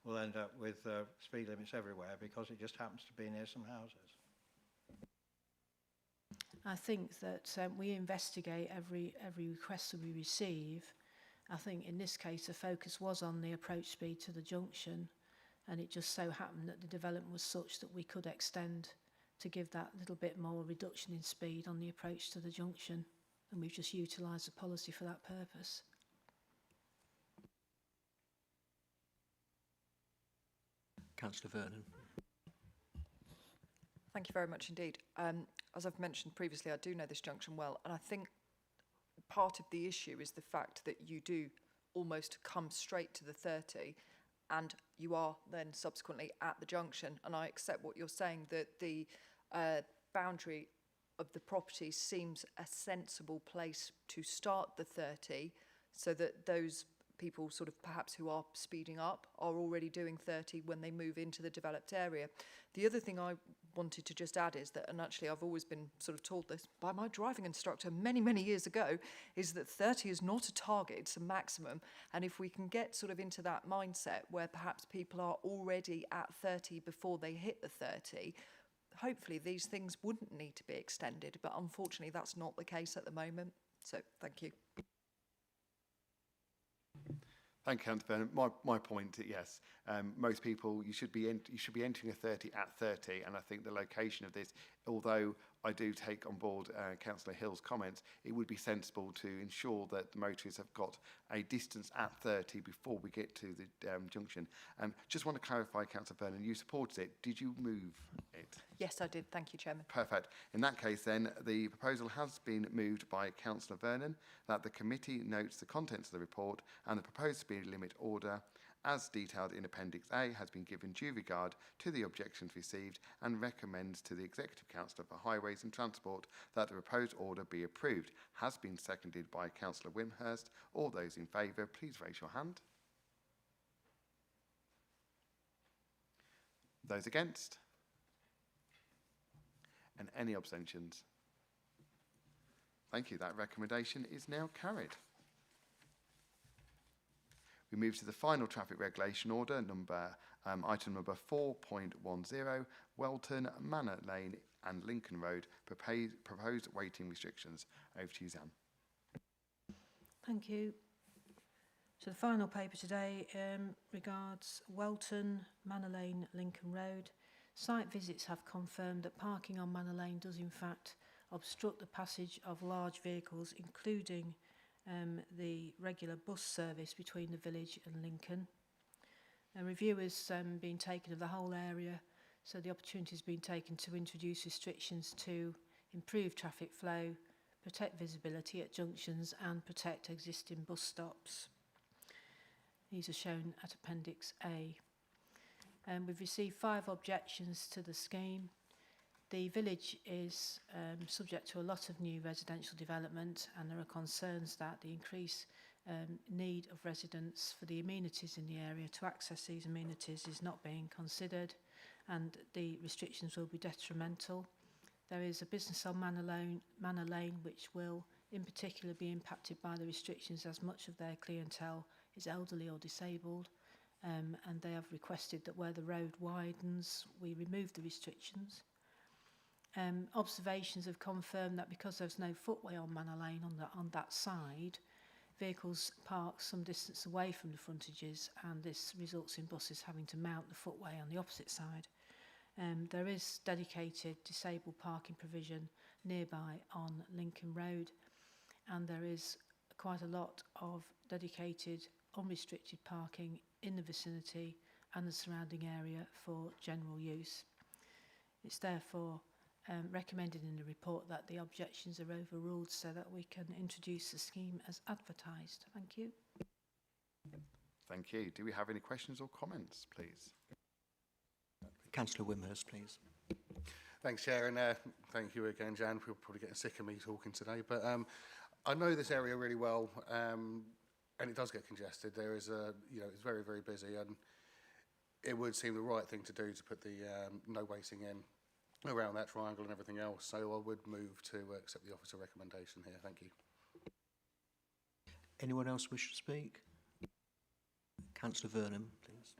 will end up with speed limits everywhere because it just happens to be near some houses. I think that we investigate every request that we receive. I think in this case the focus was on the approach speed to the junction, and it just so happened that the development was such that we could extend to give that little bit more reduction in speed on the approach to the junction, and we've just utilised the policy for that purpose. Councillor Vernon. Thank you very much indeed. As I've mentioned previously, I do know this junction well, and I think part of the issue is the fact that you do almost come straight to the 30 and you are then subsequently at the junction. And I accept what you're saying, that the boundary of the property seems a sensible place to start the 30 so that those people sort of perhaps who are speeding up are already doing 30 when they move into the developed area. The other thing I wanted to just add is that, and actually I've always been sort of told this by my driving instructor many, many years ago, is that 30 is not a target, it's a maximum. And if we can get sort of into that mindset where perhaps people are already at 30 before they hit the 30, hopefully these things wouldn't need to be extended. But unfortunately, that's not the case at the moment. So thank you. Thank you, Councillor Bennett. My point, yes, most people, you should be entering a 30 at 30, and I think the location of this, although I do take on board Councillor Hill's comments, it would be sensible to ensure that the motorists have got a distance at 30 before we get to the junction. Just want to clarify, Councillor Vernon, you supported it. Did you move it? Yes, I did. Thank you, Chairman. Perfect. In that case, then, the proposal has been moved by Councillor Vernon that the committee notes the contents of the report and the proposed speed limit order as detailed in Appendix A has been given due regard to the objections received and recommends to the Executive Councillor for Highways and Transport that the proposed order be approved. Has been seconded by Councillor Wimhurst. All those in favour, please raise your hand. Those against? And any abstentions? Thank you. That recommendation is now carried. We move to the final traffic regulation order, item number 4.10, Welton, Manor Lane and Lincoln Road, proposed waiting restrictions. Over to you, Zan. Thank you. So the final paper today regards Welton, Manor Lane, Lincoln Road. Site visits have confirmed that parking on Manor Lane does in fact obstruct the passage of large vehicles, including the regular bus service between the village and Lincoln. A review has been taken of the whole area, so the opportunity has been taken to introduce restrictions to improve traffic flow, protect visibility at junctions and protect existing bus stops. These are shown at Appendix A. We've received 5 objections to the scheme. The village is subject to a lot of new residential development, and there are concerns that the increased need of residents for the amenities in the area to access these amenities is not being considered, and the restrictions will be detrimental. There is a business on Manor Lane which will in particular be impacted by the restrictions, as much of their clientele is elderly or disabled, and they have requested that where the road widens, we remove the restrictions. Observations have confirmed that because there's no footway on Manor Lane on that side, vehicles park some distance away from the frontages, and this results in buses having to mount the footway on the opposite side. There is dedicated disabled parking provision nearby on Lincoln Road, and there is quite a lot of dedicated unrestricted parking in the vicinity and the surrounding area for general use. It's therefore recommended in the report that the objections are overruled so that we can introduce the scheme as advertised. Thank you. Thank you. Do we have any questions or comments, please? Councillor Wimhurst, please. Thanks, Chair, and thank you again, Jan. We're probably getting sick of me talking today, but I know this area really well, and it does get congested. There is it's very, very busy, and it would seem the right thing to do to put the no waiting in around that triangle and everything else. So I would move to accept the officer recommendation here. Thank you. Anyone else wish to speak? Councillor Vernon, please.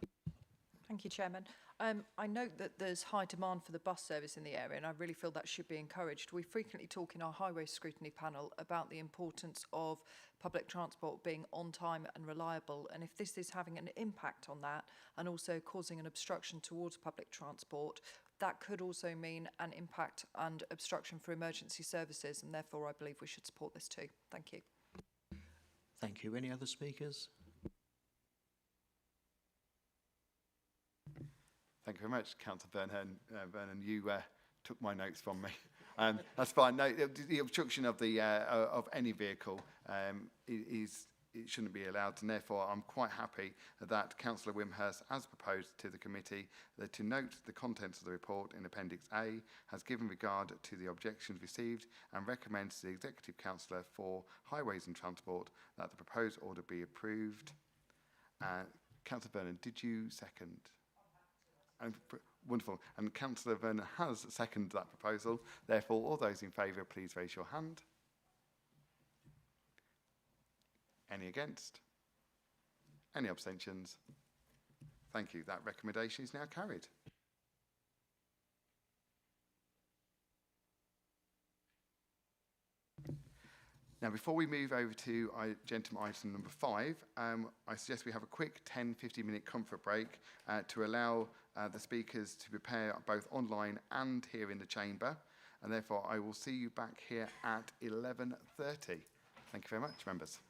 Thank you, Chairman. I note that there's high demand for the bus service in the area, and I really feel that should be encouraged. We frequently talk in our highway scrutiny panel about the importance of public transport being on time and reliable, and if this is having an impact on that and also causing an obstruction towards public transport, that could also mean an impact and obstruction for emergency services, and therefore I believe we should support this too. Thank you. Thank you. Any other speakers? Thank you very much, Councillor Vernon. You took my notes from me. That's fine. No, the obstruction of the of any vehicle it shouldn't be allowed, and therefore I'm quite happy that Councillor Wimhurst, as proposed to the committee, that to note the contents of the report in Appendix A, has given regard to the objections received and recommends to the Executive Councillor for Highways and Transport that the proposed order be approved. Councillor Vernon, did you second? Wonderful. And Councillor Vernon has seconded that proposal. Therefore, all those in favour, please raise your hand. Any against? Any abstentions? Thank you. That recommendation is now carried. Now, before we move over to agenda item number 5, I suggest we have a quick 10-15 minute comfort break to allow the speakers to prepare both online and here in the chamber. And therefore, I will see you back here at 11:30. Thank you very much, members.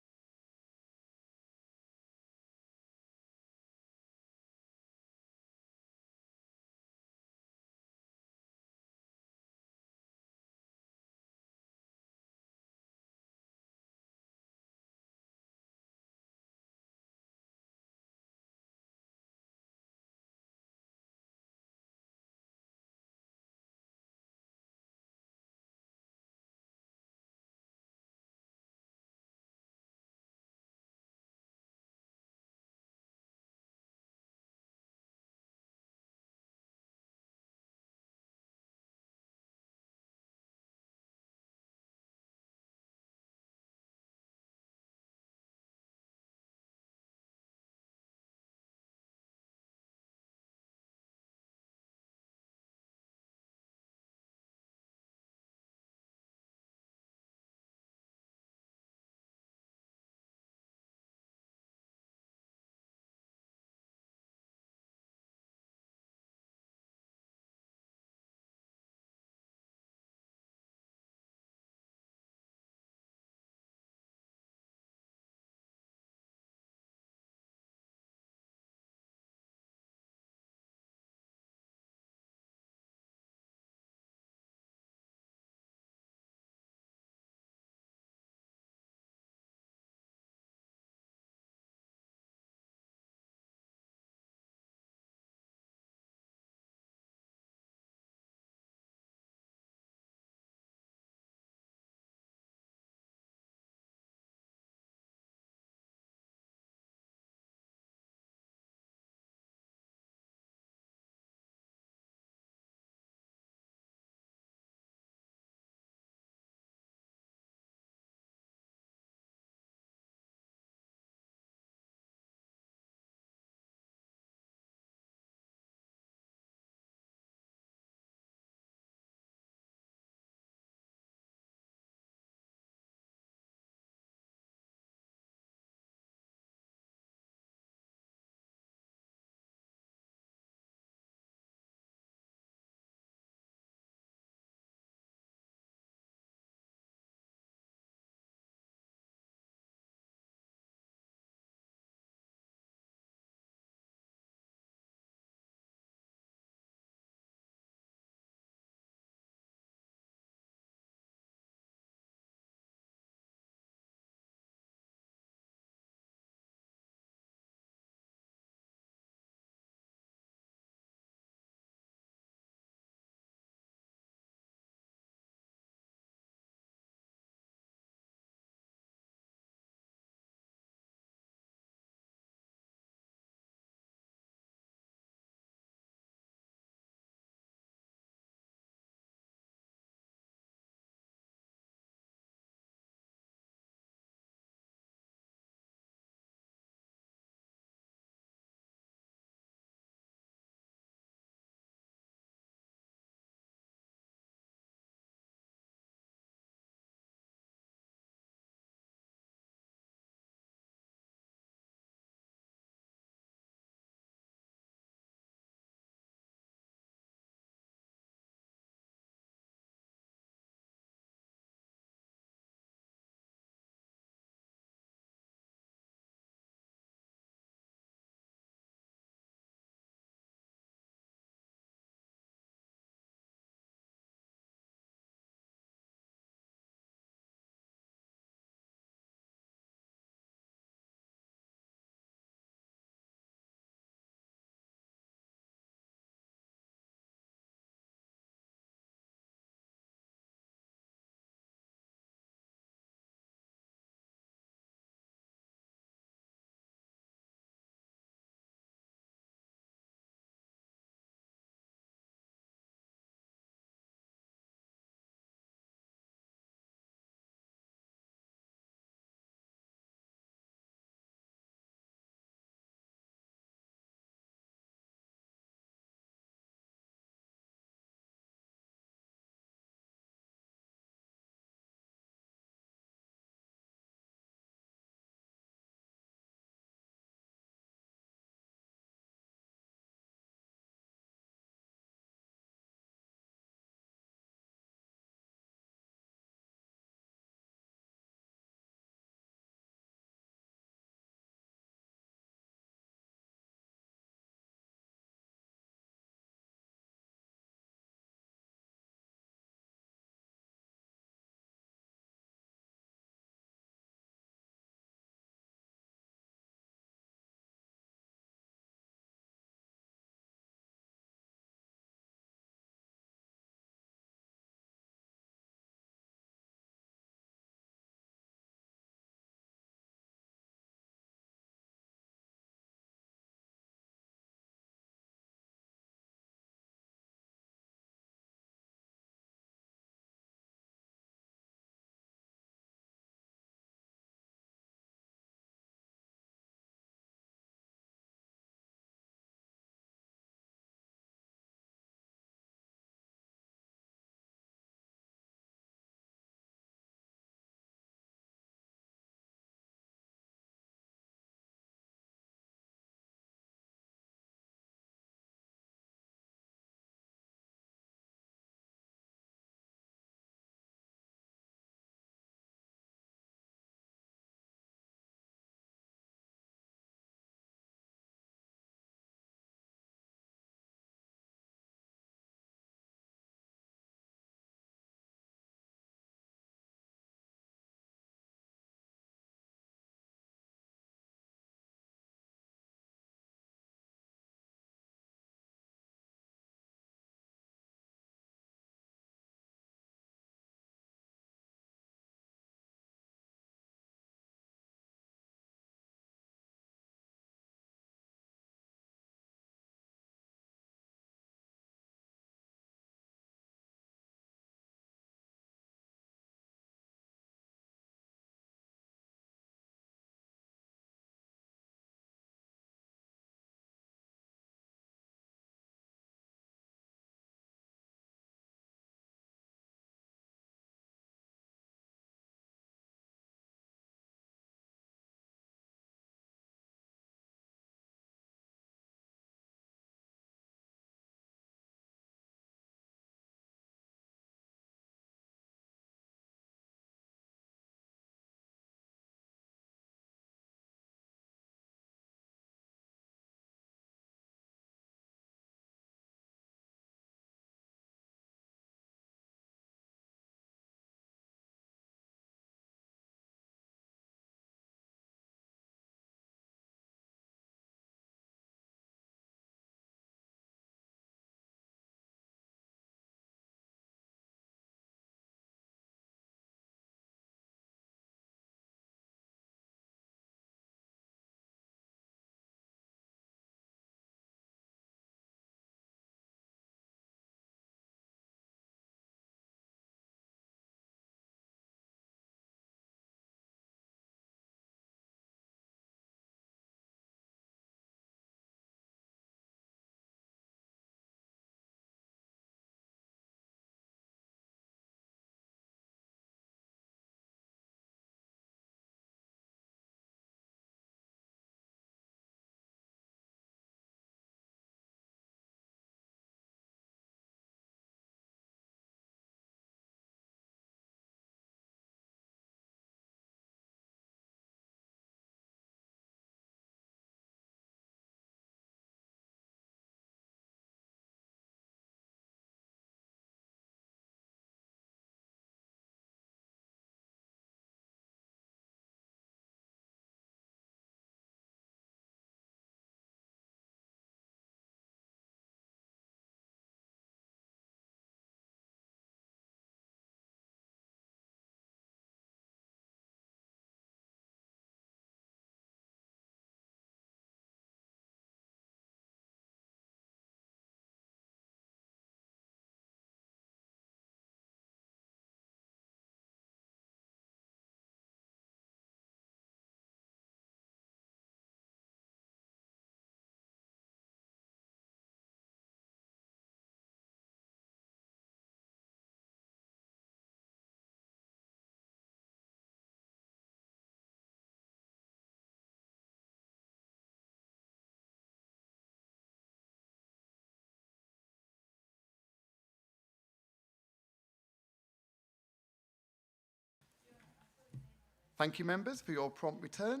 Thank you, members, for your prompt return.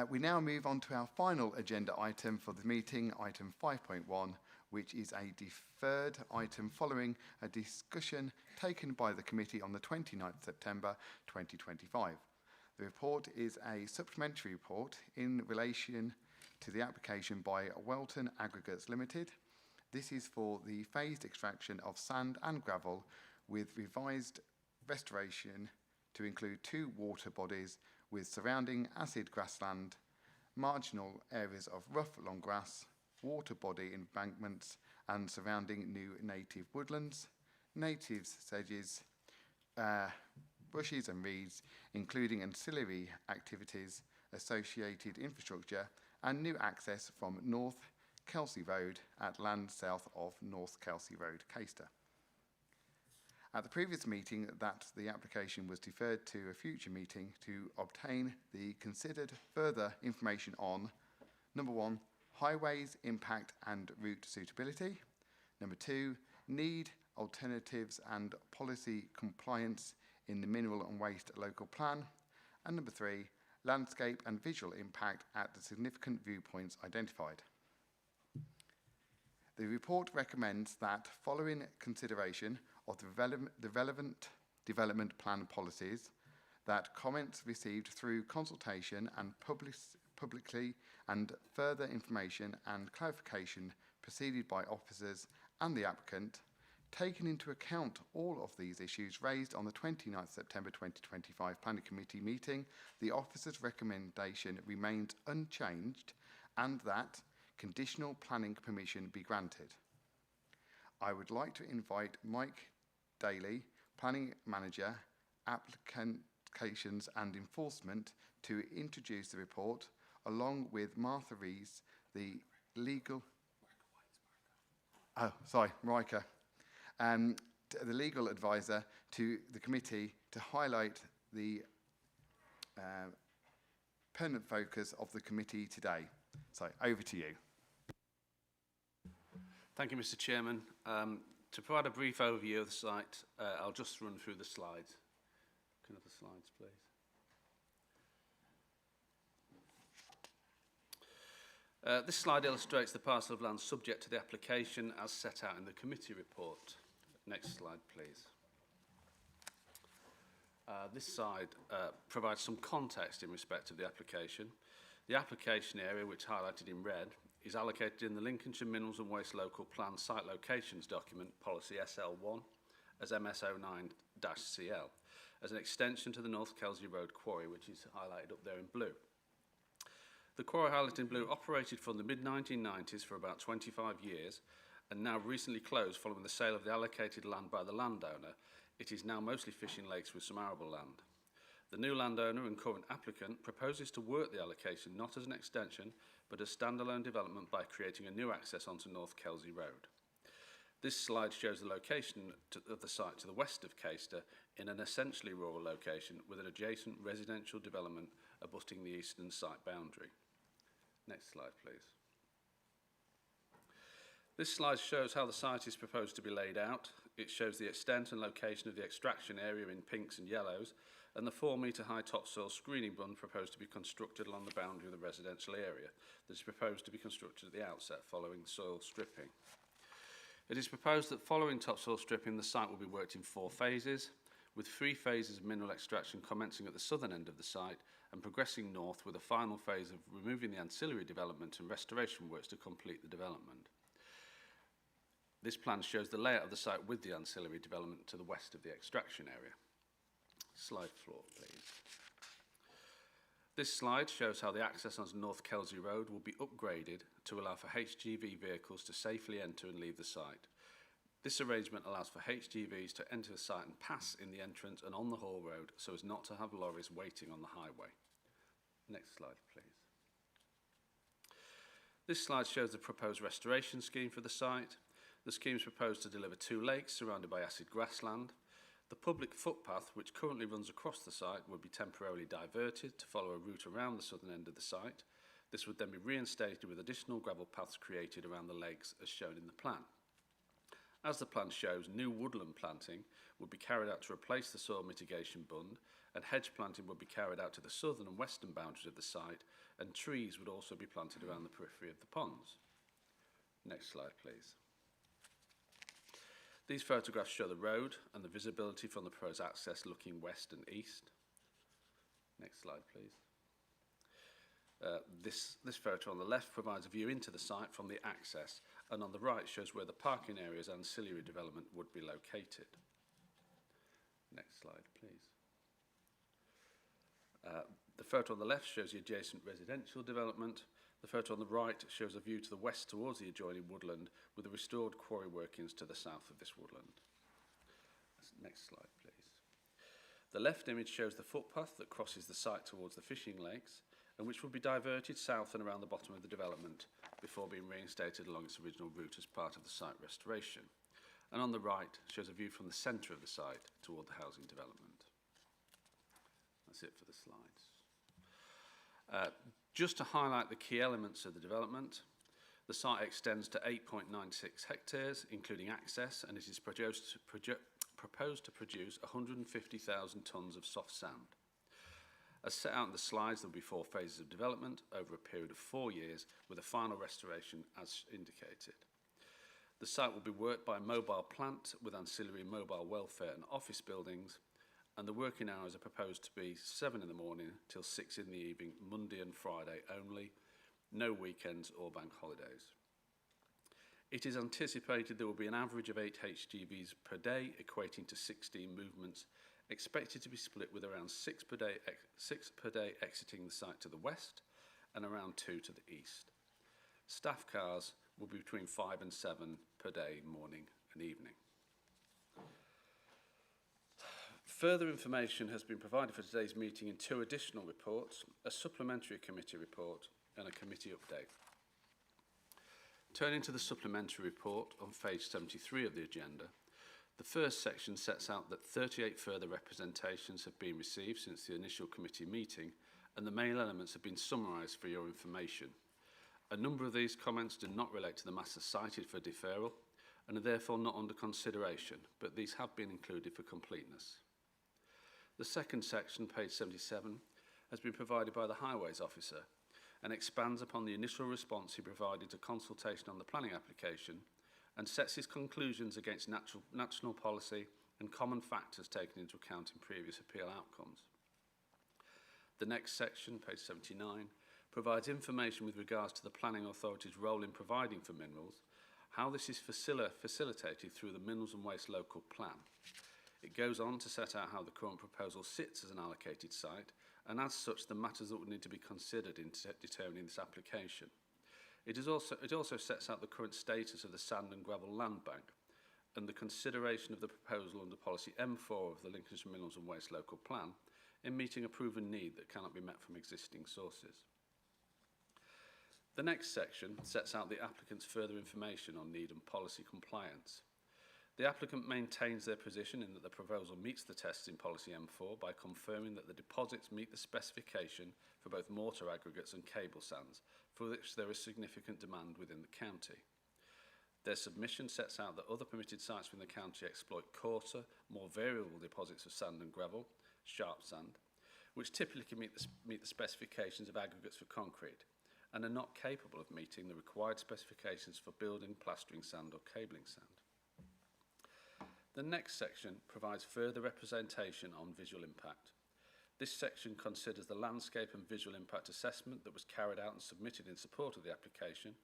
We now move on to our final agenda item for the meeting, item 5.1, which is a deferred item following a discussion taken by the committee on the 29th September 2025. The report is a supplementary report in relation to the application by Welton Aggregates Limited. This is for the phased extraction of sand and gravel with revised restoration to include 2 water bodies with surrounding acid grassland, marginal areas of rough long grass, water body embankments and surrounding new native woodlands, native sedges, bushes and reeds, including ancillary activities, associated infrastructure and new access from North Kelsey Road at land south of North Kelsey Road, Caister. At the previous meeting, the application was deferred to a future meeting to obtain the considered further information on, number 1, highways impact and route suitability, number 2, need, alternatives and policy compliance in the mineral and waste local plan, and number 3, landscape and visual impact at the significant viewpoints identified. The report recommends that following consideration of the relevant development plan policies, that comments received through consultation and publicly and further information and clarification preceded by officers and the applicant, taking into account all of these issues raised on the 29th September 2025 Planning Committee meeting, the officer's recommendation remains unchanged and that conditional planning permission be granted. I would like to invite Mike Daly, Planning Manager, Applications and Enforcement, to introduce the report, along with Martha Rees, the legal... Riker, the legal advisor to the committee to highlight the permanent focus of the committee today. So, over to you. Thank you, Mr. Chairman. To provide a brief overview of the site, I'll just run through the slides. Can I have the slides, please? This slide illustrates the parcel of land subject to the application as set out in the committee report. Next slide, please. This slide provides some context in respect of the application. The application area, which highlighted in red, is allocated in the Lincolnshire Minerals and Waste Local Plan Site Locations Document, Policy SL1, as MS09-CL, as an extension to the North Kelsey Road quarry, which is highlighted up there in blue. The quarry highlighted in blue operated from the mid-1990s for about 25 years and now recently closed following the sale of the allocated land by the landowner. It is now mostly fishing lakes with some arable land. The new landowner and current applicant proposes to work the allocation not as an extension, but as standalone development by creating a new access onto North Kelsey Road. This slide shows the location of the site to the west of Caister in an essentially rural location with an adjacent residential development abutting the eastern site boundary. Next slide, please. This slide shows how the site is proposed to be laid out. It shows the extent and location of the extraction area in pinks and yellows, and the 4-metre high topsoil screening bund proposed to be constructed along the boundary of the residential area that is proposed to be constructed at the outset following soil stripping. It is proposed that following topsoil stripping, the site will be worked in 4 phases, with 3 phases of mineral extraction commencing at the southern end of the site and progressing north with a final phase of removing the ancillary development and restoration works to complete the development. This plan shows the layout of the site with the ancillary development to the west of the extraction area. Slide 4, please. This slide shows how the access onto North Kelsey Road will be upgraded to allow for HGV vehicles to safely enter and leave the site. This arrangement allows for HGVs to enter the site and pass in the entrance and on the haul road so as not to have lorries waiting on the highway. Next slide, please. This slide shows the proposed restoration scheme for the site. The scheme is proposed to deliver 2 lakes surrounded by acid grassland. The public footpath, which currently runs across the site, would be temporarily diverted to follow a route around the southern end of the site. This would then be reinstated with additional gravel paths created around the lakes as shown in the plan. As the plan shows, new woodland planting would be carried out to replace the soil mitigation bund, and hedge planting would be carried out to the southern and western boundaries of the site, and trees would also be planted around the periphery of the ponds. Next slide, please. These photographs show the road and the visibility from the proposed access looking west and east. Next slide, please. This photo on the left provides a view into the site from the access, and on the right shows where the parking areas and ancillary development would be located. Next slide, please. The photo on the left shows the adjacent residential development. The photo on the right shows a view to the west towards the adjoining woodland, with the restored quarry workings to the south of this woodland. Next slide, please. The left image shows the footpath that crosses the site towards the fishing lakes, and which will be diverted south and around the bottom of the development before being reinstated along its original route as part of the site restoration. And on the right shows a view from the centre of the site toward the housing development. That's it for the slides. Just to highlight the key elements of the development, the site extends to 8.96 hectares, including access, and it is proposed to produce 150,000 tonnes of soft sand. As set out in the slides, there will be 4 phases of development over a period of 4 years, with a final restoration as indicated. The site will be worked by a mobile plant with ancillary mobile welfare and office buildings, and the working hours are proposed to be 7 in the morning till 6 in the evening, Monday and Friday only, no weekends or bank holidays. It is anticipated there will be an average of 8 HGVs per day, equating to 16 movements, expected to be split with around 6 per day exiting the site to the west and around 2 to the east. Staff cars will be between 5 and 7 per day, morning and evening. Further information has been provided for today's meeting in 2 additional reports, a supplementary committee report and a committee update. Turning to the supplementary report on page 73 of the agenda, the first section sets out that 38 further representations have been received since the initial committee meeting, and the main elements have been summarised for your information. A number of these comments do not relate to the matters cited for deferral and are therefore not under consideration, but these have been included for completeness. The second section, page 77, has been provided by the Highways Officer and expands upon the initial response he provided to consultation on the planning application and sets his conclusions against national policy and common factors taken into account in previous appeal outcomes. The next section, page 79, provides information with regards to the planning authority's role in providing for minerals, how this is facilitated through the Minerals and Waste Local Plan. It goes on to set out how the current proposal sits as an allocated site, and as such the matters that would need to be considered in determining this application. It also sets out the current status of the sand and gravel land bank and the consideration of the proposal under policy M4 of the Lincolnshire Minerals and Waste Local Plan in meeting a proven need that cannot be met from existing sources. The next section sets out the applicant's further information on need and policy compliance. The applicant maintains their position in that the proposal meets the tests in policy M4 by confirming that the deposits meet the specification for both mortar aggregates and cable sands, for which there is significant demand within the county. Their submission sets out that other permitted sites within the county exploit coarser, more variable deposits of sand and gravel, sharp sand, which typically meet the specifications of aggregates for concrete, and are not capable of meeting the required specifications for building, plastering sand or cabling sand. The next section provides further representation on visual impact. This section considers the landscape and visual impact assessment that was carried out and submitted in support of the application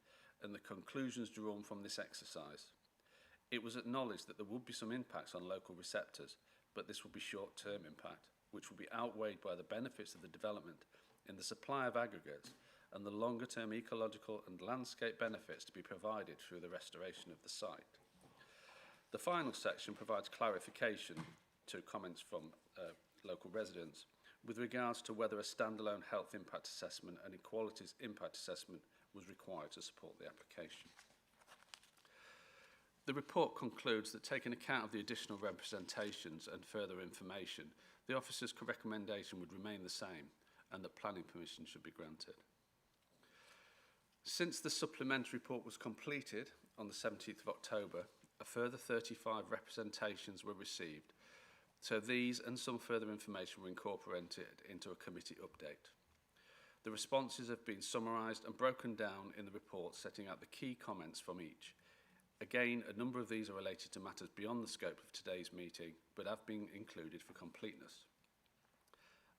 and the conclusions drawn from this exercise. It was acknowledged that there would be some impacts on local receptors, but this would be short-term impact, which will be outweighed by the benefits of the development in the supply of aggregates and the longer-term ecological and landscape benefits to be provided through the restoration of the site. The final section provides clarification to comments from local residents with regards to whether a standalone health impact assessment and equalities impact assessment was required to support the application. The report concludes that taking account of the additional representations and further information, the officer's recommendation would remain the same and that planning permission should be granted. Since the supplementary report was completed on the 17th of October, A further 35 representations were received, so these and some further information were incorporated into a committee update. The responses have been summarised and broken down in the report, setting out the key comments from each. Again, a number of these are related to matters beyond the scope of today's meeting, but have been included for completeness.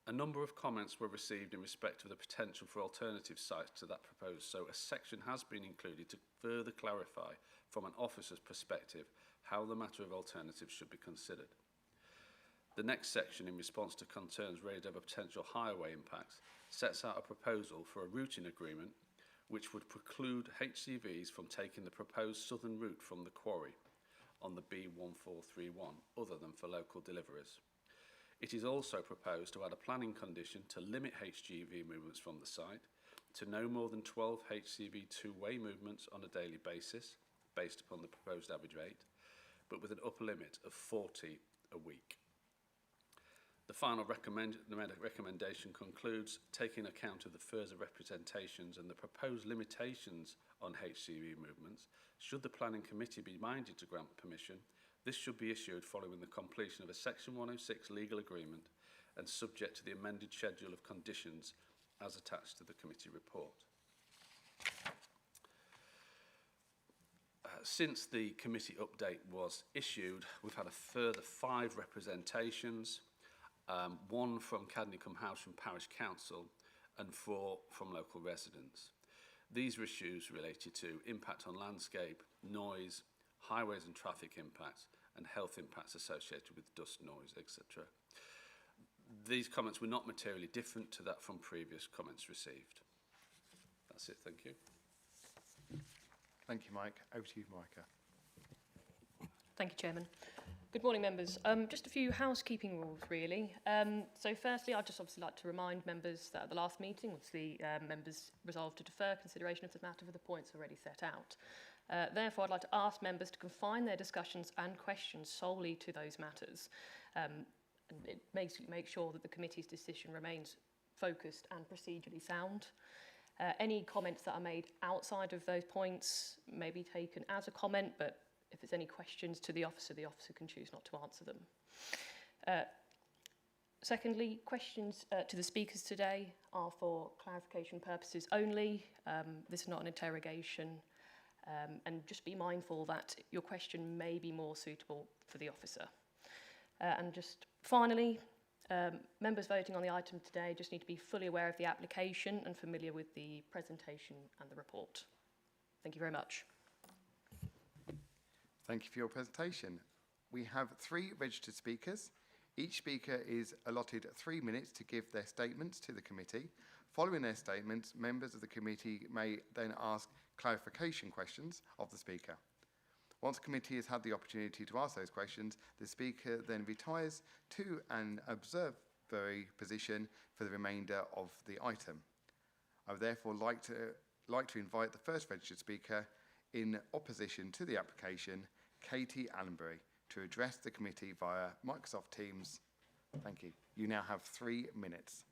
A number of comments were received in respect of the potential for alternative sites to that proposed, so a section has been included to further clarify from an officer's perspective how the matter of alternatives should be considered. The next section, in response to concerns raised over potential highway impacts, sets out a proposal for a routing agreement which would preclude HCVs from taking the proposed southern route from the quarry on the B1431, other than for local deliveries. It is also proposed to add a planning condition to limit HGV movements from the site to no more than 12 HCV two-way movements on a daily basis, based upon the proposed average rate, but with an upper limit of 40 a week. The final recommendation concludes, taking account of the further representations and the proposed limitations on HCV movements, should the Planning Committee be minded to grant permission, this should be issued following the completion of a Section 106 legal agreement and subject to the amended schedule of conditions as attached to the committee report. Since the committee update was issued, we've had a further 5 representations, 1 from Cadnicum House from Parish Council and 4 from local residents. These were issues related to impact on landscape, noise, highways and traffic impacts, and health impacts associated with dust, noise, etc. These comments were not materially different to that from previous comments received. That's it, thank you. Thank you, Mike. Over to you, Micah. Thank you, Chairman. Good morning, members. Just a few housekeeping rules, really. So firstly, I'd just obviously like to remind members that at the last meeting, obviously, members resolved to defer consideration of the matter for the points already set out. Therefore, I'd like to ask members to confine their discussions and questions solely to those matters. And it makes sure that the committee's decision remains focused and procedurally sound. Any comments that are made outside of those points may be taken as a comment, but if there's any questions to the officer can choose not to answer them. Secondly, questions to the speakers today are for clarification purposes only. This is not an interrogation. And just be mindful that your question may be more suitable for the officer. And just finally, members voting on the item today just need to be fully aware of the application and familiar with the presentation and the report. Thank you very much. Thank you for your presentation. We have 3 registered speakers. Each speaker is allotted 3 minutes to give their statements to the committee. Following their statements, members of the committee may then ask clarification questions of the speaker. Once the committee has had the opportunity to ask those questions, the speaker then retires to an observatory position for the remainder of the item. I would therefore like to invite the first registered speaker in opposition to the application, Katie Allenbury, to address the committee via Microsoft Teams. Thank you. You now have 3 minutes.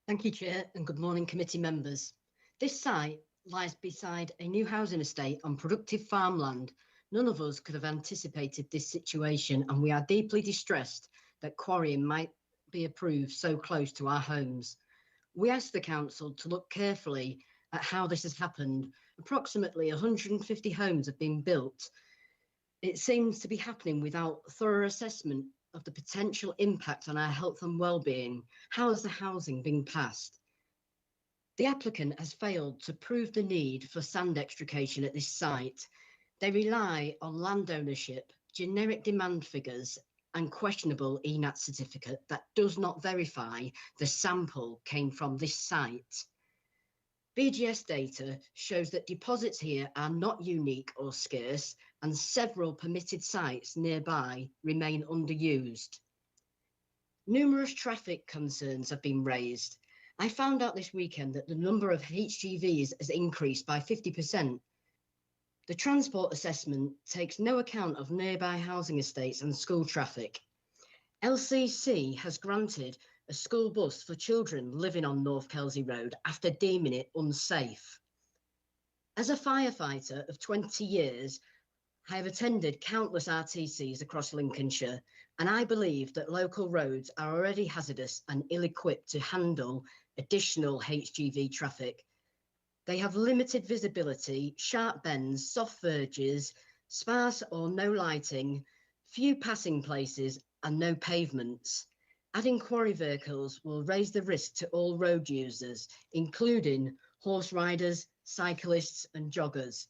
Thank you, Chair, and good morning, committee members. This site lies beside a new housing estate on productive farmland. None of us could have anticipated this situation, and we are deeply distressed that quarrying might be approved so close to our homes. We asked the council to look carefully at how this has happened. Approximately 150 homes have been built. It seems to be happening without thorough assessment of the potential impact on our health and well-being. How has the housing been passed? The applicant has failed to prove the need for sand extrication at this site. They rely on land ownership, generic demand figures, and questionable ENAT certificate that does not verify the sample came from this site. BGS data shows that deposits here are not unique or scarce, and several permitted sites nearby remain underused. Numerous traffic concerns have been raised. I found out this weekend that the number of HGVs has increased by 50%. The transport assessment takes no account of nearby housing estates and school traffic. LCC has granted a school bus for children living on North Kelsey Road after deeming it unsafe. As a firefighter of 20 years, I have attended countless RTCs across Lincolnshire, and I believe that local roads are already hazardous and ill-equipped to handle additional HGV traffic. They have limited visibility, sharp bends, soft verges, sparse or no lighting, few passing places and no pavements. Adding quarry vehicles will raise the risk to all road users, including horse riders, cyclists and joggers.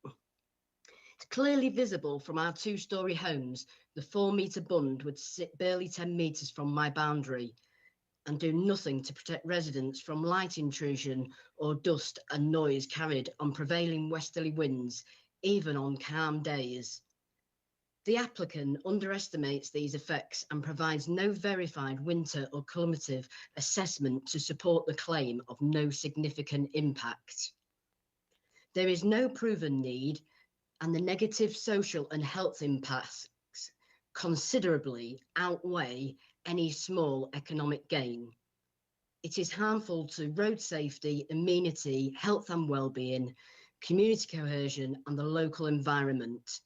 It's clearly visible from our two-storey homes. The 4-metre bund would sit barely 10 metres from my boundary and do nothing to protect residents from light intrusion or dust and noise carried on prevailing westerly winds, even on calm days. The applicant underestimates these effects and provides no verified winter or cumulative assessment to support the claim of no significant impact. There is no proven need, and the negative social and health impacts considerably outweigh any small economic gain. It is harmful to road safety, amenity, health and well-being, community cohesion and the local environment.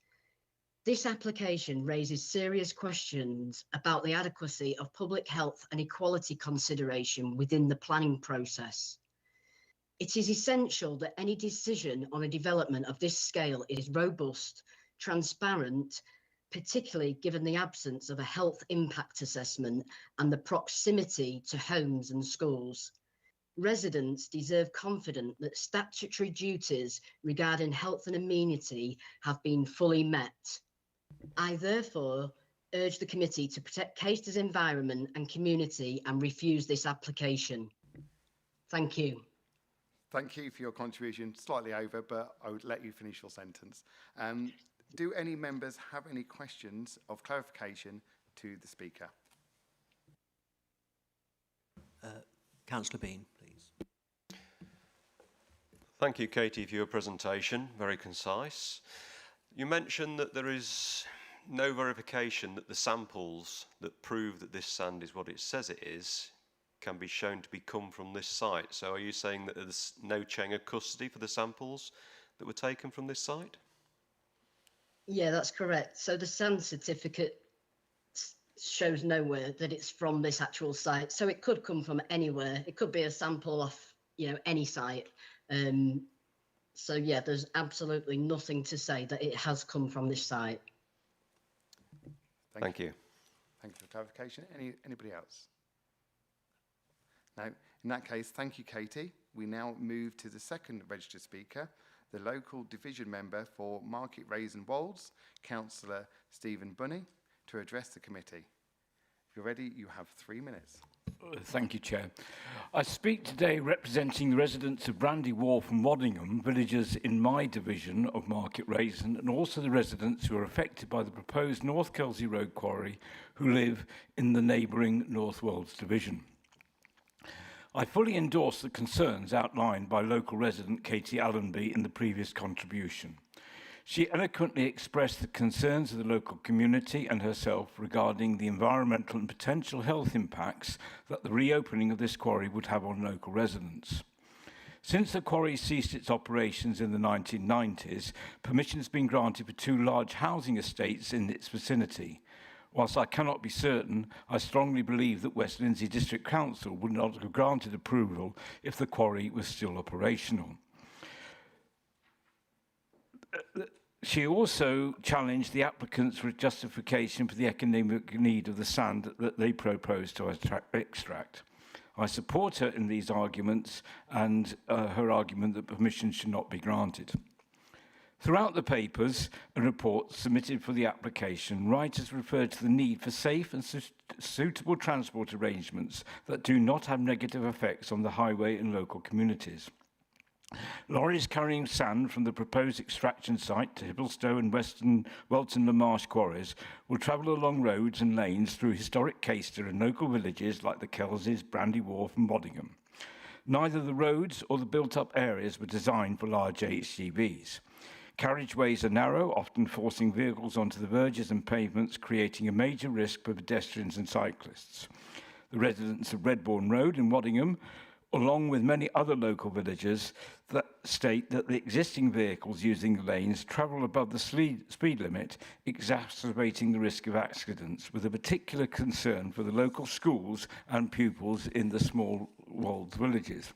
This application raises serious questions about the adequacy of public health and equality consideration within the planning process. It is essential that any decision on a development of this scale is robust, transparent, particularly given the absence of a health impact assessment and the proximity to homes and schools. Residents deserve confidence that statutory duties regarding health and amenity have been fully met. I therefore urge the committee to protect Caister's environment and community and refuse this application. Thank you. Thank you for your contribution. Slightly over, but I would let you finish your sentence. Do any members have any questions of clarification to the speaker? Councillor Bean, please. Thank you, Katie, for your presentation. Very concise. You mentioned that there is no verification that the samples that prove that this sand is what it says it is can be shown to be come from this site. So are you saying that there's no chain of custody for the samples that were taken from this site? Yeah, that's correct. So the sand certificate shows nowhere that it's from this actual site. So it could come from anywhere. It could be a sample off, any site. So yeah, there's absolutely nothing to say that it has come from this site. Thank you. Thank you for clarification. Anybody else? No. In that case, thank you, Katie. We now move to the second registered speaker, the local division member for Market Raise and Wolds, Councillor Stephen Bunny, to address the committee. If you're ready, you have 3 minutes. Thank you, Chair. I speak today representing the residents of Brandy Wharf and Waddingham, villages in my division of Market Raisin, and also the residents who are affected by the proposed North Kelsey Road quarry who live in the neighbouring North Wolds division. I fully endorse the concerns outlined by local resident Katie Allenby in the previous contribution. She eloquently expressed the concerns of the local community and herself regarding the environmental and potential health impacts that the reopening of this quarry would have on local residents. Since the quarry ceased its operations in the 1990s, permission has been granted for 2 large housing estates in its vicinity. Whilst I cannot be certain, I strongly believe that West Lindsey District Council would not have granted approval if the quarry was still operational. She also challenged the applicants for justification for the economic need of the sand that they propose to extract. I support her in these arguments and her argument that permission should not be granted. Throughout the papers and reports submitted for the application, writers referred to the need for safe and suitable transport arrangements that do not have negative effects on the highway and local communities. Lorries carrying sand from the proposed extraction site to Hibblestow and Welton Le Marsh quarries will travel along roads and lanes through historic Caister and local villages like the Kelseys, Brandy Wharf and Waddingham. Neither the roads or the built-up areas were designed for large HGVs. Carriageways are narrow, often forcing vehicles onto the verges and pavements, creating a major risk for pedestrians and cyclists. The residents of Redbourne Road in Waddingham, along with many other local villages, that state that the existing vehicles using the lanes travel above the speed limit, exacerbating the risk of accidents, with a particular concern for the local schools and pupils in the small walled villages.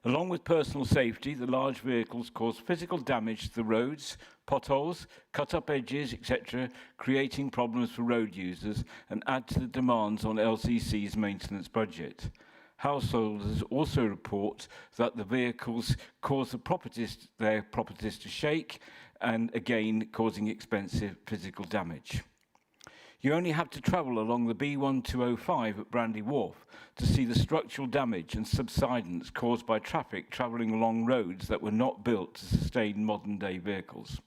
Along with personal safety, the large vehicles cause physical damage to the roads, potholes, cut-up edges, etc., creating problems for road users and add to the demands on LCC's maintenance budget. Householders also report that the vehicles cause their properties to shake and, again, causing expensive physical damage. You only have to travel along the B1205 at Brandy Wharf to see the structural damage and subsidence caused by traffic travelling along roads that were not built to sustain modern-day vehicles.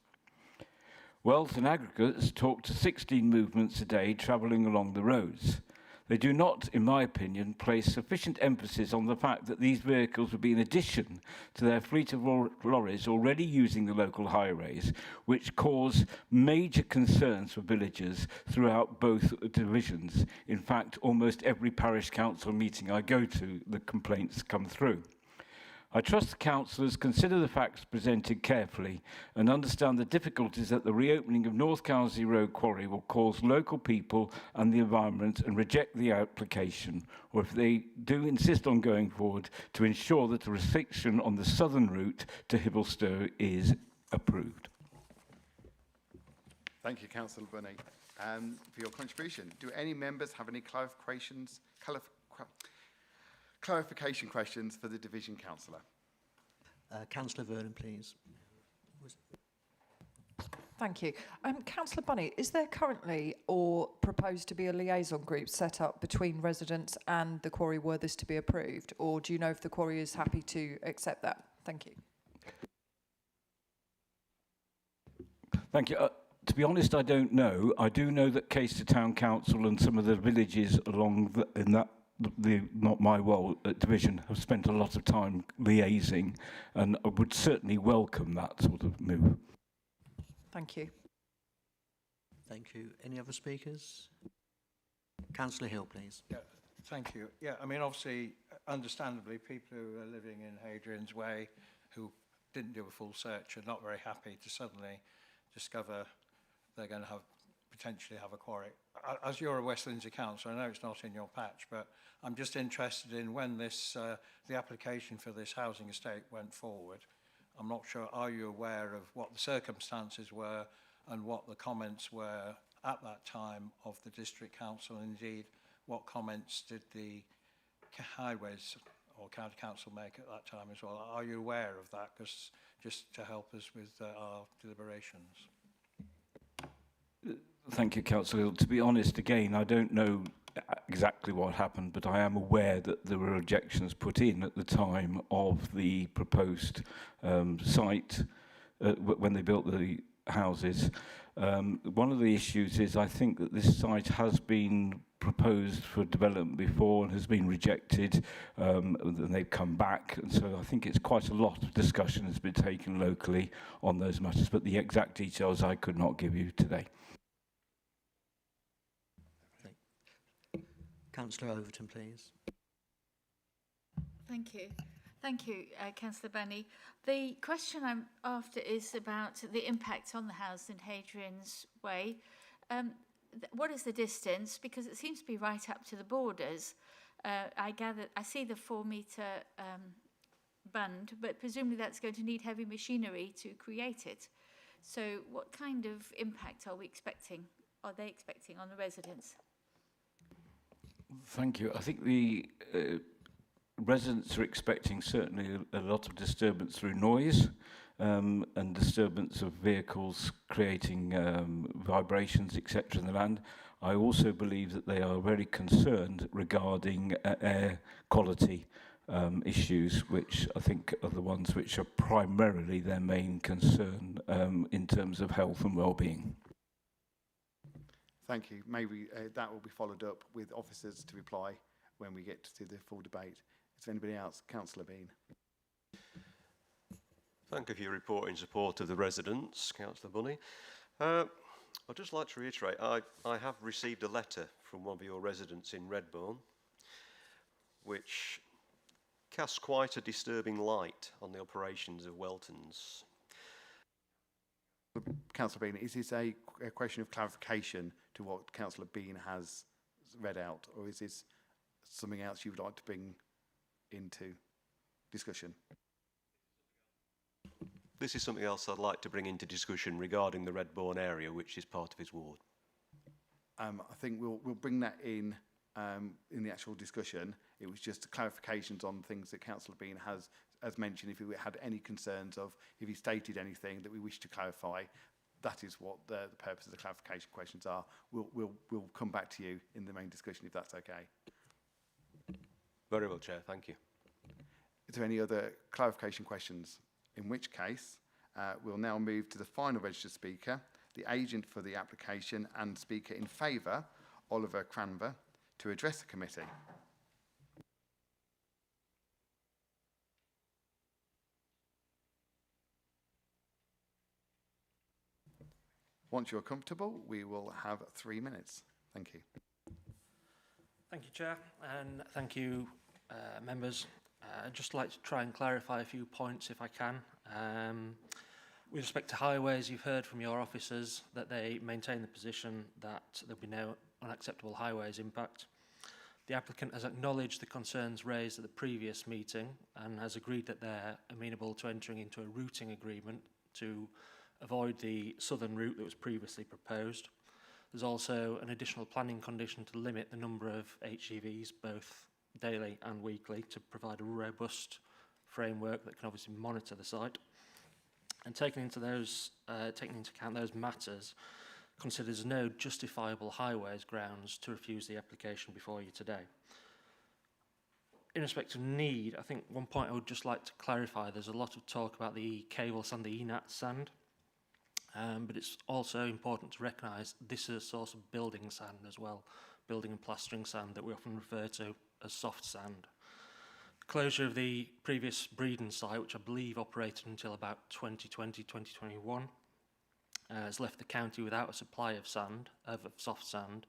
Wells and aggregates talk to 16 movements a day travelling along the roads. They do not, in my opinion, place sufficient emphasis on the fact that these vehicles would be in addition to their fleet of lorries already using the local highways, which cause major concerns for villagers throughout both divisions. In fact, almost every parish council meeting I go to, the complaints come through. I trust the councillors consider the facts presented carefully and understand the difficulties that the reopening of North Cowsley Road Quarry will cause local people and the environment, and reject the application, or if they do insist on going forward, to ensure that the restriction on the southern route to Hibblestone is approved. Thank you, Councillor Bunny, for your contribution. Do any members have any clarification questions for the Division Councillor? Councillor Vernon, please. Thank you. Councillor Bunny, is there currently or proposed to be a liaison group set up between residents and the quarry were this to be approved? Or do you know if the quarry is happy to accept that? Thank you. Thank you. To be honest, I don't know. I do know that Caister Town Council and some of the villages along in that not my division have spent a lot of time liaising, and I would certainly welcome that sort of move. Thank you. Thank you. Any other speakers? Councillor Hill, please. Yeah, thank you. Yeah, I mean, obviously, understandably, people who are living in Hadrian's Way who didn't do a full search are not very happy to suddenly discover they're going to potentially have a quarry. As you're a West Lindsey councillor, I know it's not in your patch, but I'm just interested in when this, the application for this housing estate went forward. I'm not sure, are you aware of what the circumstances were and what the comments were at that time of the district council? Indeed, what comments did the highways or county council make at that time as well? Are you aware of that? Because just to help us with our deliberations. Thank you, Councillor. To be honest, again, I don't know exactly what happened, but I am aware that there were objections put in at the time of the proposed site when they built the houses. One of the issues is I think that this site has been proposed for development before and has been rejected, and they've come back, and so I think it's quite a lot of discussion has been taken locally on those matters, but the exact details I could not give you today. Councillor Overton, please. Thank you. Thank you, Councillor Bunny. The question I'm after is about the impact on the house in Hadrian's Way. What is the distance? Because it seems to be right up to the borders. I see the 4-metre bund, but presumably that's going to need heavy machinery to create it. So what kind of impact are they expecting on the residents? Thank you. I think the residents are expecting certainly a lot of disturbance through noise and disturbance of vehicles creating vibrations, etc. in the land. I also believe that they are very concerned regarding air quality issues, which I think are the ones which are primarily their main concern in terms of health and well-being. Thank you. Maybe that will be followed up with officers to reply when we get to the full debate. Is there anybody else? Councillor Bean. Thank you for your report in support of the residents, Councillor Bunny. I'd just like to reiterate, I have received a letter from one of your residents in Redbourne, which casts quite a disturbing light on the operations of Welton's. Councillor Bean, is this a question of clarification to what Councillor Bean has read out, or is this something else you would like to bring into discussion? This is something else I'd like to bring into discussion regarding the Redbourne area, which is part of his ward. I think we'll bring that in the actual discussion. It was just clarifications on things that Councillor Bean has mentioned. If he had any concerns of, if he stated anything that we wish to clarify, that is what the purpose of the clarification questions are. We'll come back to you in the main discussion if that's okay. Very well, Chair. Thank you. Is there any other clarification questions? In which case, we'll now move to the final registered speaker, the agent for the application and speaker in favour, Oliver Cranver, to address the committee. Once you're comfortable, we will have 3 minutes. Thank you. Thank you, Chair, and thank you, members. I'd just like to try and clarify a few points if I can. With respect to highways, you've heard from your officers that they maintain the position that there'll be no unacceptable highways impact. The applicant has acknowledged the concerns raised at the previous meeting and has agreed that they're amenable to entering into a routing agreement to avoid the southern route that was previously proposed. There's also an additional planning condition to limit the number of HGVs, both daily and weekly, to provide a robust framework that can obviously monitor the site. And taking into account those matters, considers no justifiable highways grounds to refuse the application before you today. In respect of need, I think one point I would just like to clarify, there's a lot of talk about the cable sand, the ENAT sand, but it's also important to recognise this is a source of building sand as well, building and plastering sand that we often refer to as soft sand. Closure of the previous Breeden site, which I believe operated until about 2020, 2021, has left the county without a supply of sand, of soft sand,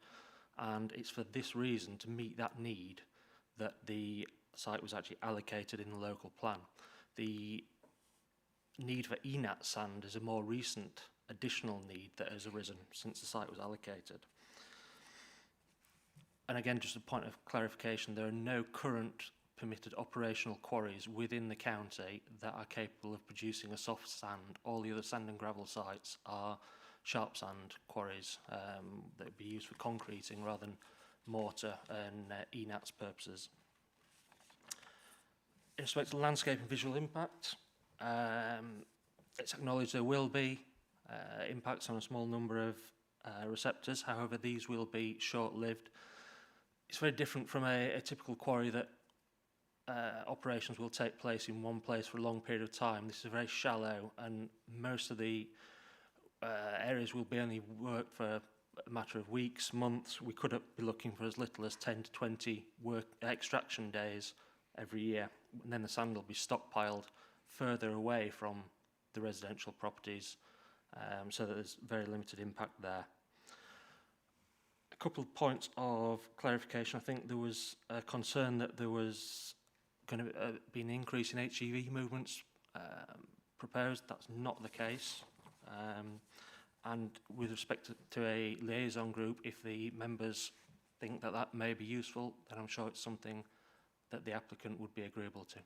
and it's for this reason, to meet that need, that the site was actually allocated in the local plan. The need for ENAT sand is a more recent additional need that has arisen since the site was allocated. And again, just a point of clarification, there are no current permitted operational quarries within the county that are capable of producing a soft sand. All the other sand and gravel sites are sharp sand quarries that would be used for concreting rather than mortar and ENAT's purposes. In respect to landscape and visual impact, it's acknowledged there will be impacts on a small number of receptors. However, these will be short-lived. It's very different from a typical quarry that operations will take place in one place for a long period of time. This is very shallow, and most of the areas will be only worked for a matter of weeks, months. We could be looking for as little as 10 to 20 extraction days every year, and then the sand will be stockpiled further away from the residential properties, so that there's very limited impact there. A couple of points of clarification. I think there was a concern that there was going to be an increase in HGV movements proposed. That's not the case. And with respect to a liaison group, if the members think that that may be useful, then I'm sure it's something that the applicant would be agreeable to.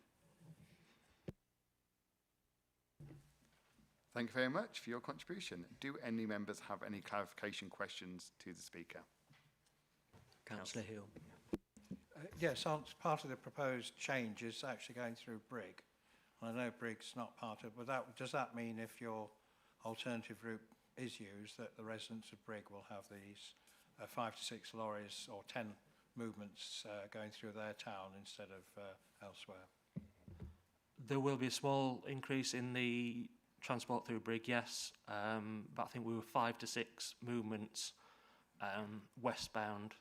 Thank you very much for your contribution. Do any members have any clarification questions to the speaker? Councillor Hill. Yes, part of the proposed change is actually going through Brig. I know Brig's not part of, but does that mean if your alternative route is used, that the residents of Brig will have these 5 to 6 lorries or 10 movements going through their town instead of elsewhere? There will be a small increase in the transport through Brig, yes, but I think we were 5 to 6 movements westbound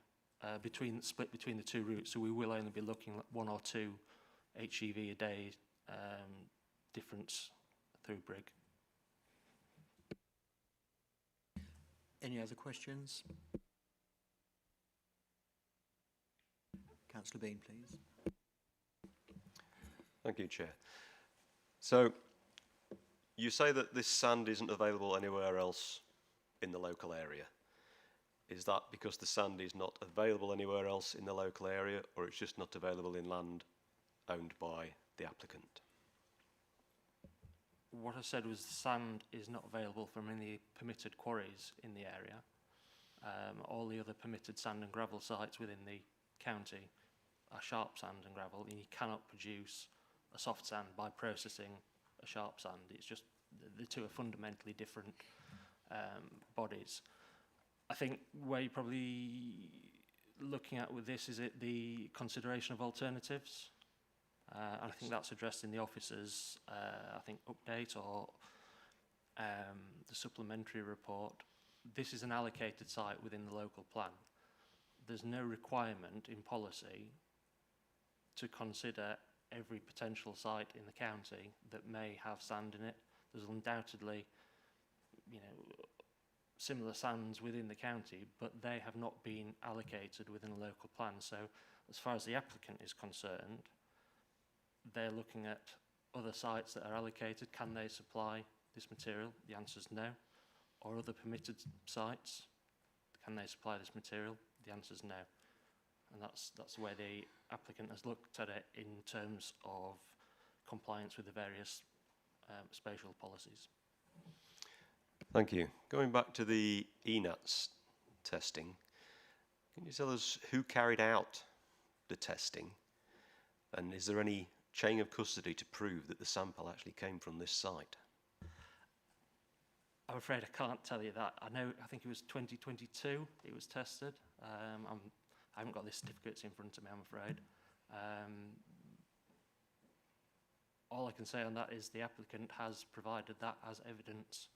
split between the two routes, so we will only be looking at 1 or 2 HGV a day difference through Brig. Any other questions? Councillor Bean, please. Thank you, Chair. So, you say that this sand isn't available anywhere else in the local area. Is that because the sand is not available anywhere else in the local area, or it's just not available in land owned by the applicant? What I said was the sand is not available from any permitted quarries in the area. All the other permitted sand and gravel sites within the county are sharp sand and gravel, and you cannot produce a soft sand by processing a sharp sand. It's just the two are fundamentally different bodies. I think where you're probably looking at with this is the consideration of alternatives. And I think that's addressed in the officer's, I think, update or the supplementary report. This is an allocated site within the local plan. There's no requirement in policy to consider every potential site in the county that may have sand in it. There's undoubtedly, you know, similar sands within the county, but they have not been allocated within a local plan. So as far as the applicant is concerned, they're looking at other sites that are allocated. Can they supply this material? The answer is no. Or other permitted sites, can they supply this material? The answer is no. And that's the way the applicant has looked at it in terms of compliance with the various spatial policies. Thank you. Going back to the ENATS testing, can you tell us who carried out the testing? And is there any chain of custody to prove that the sample actually came from this site? I'm afraid I can't tell you that. I think it was 2022 it was tested. I haven't got the certificates in front of me, I'm afraid. All I can say on that is the applicant has provided that as evidence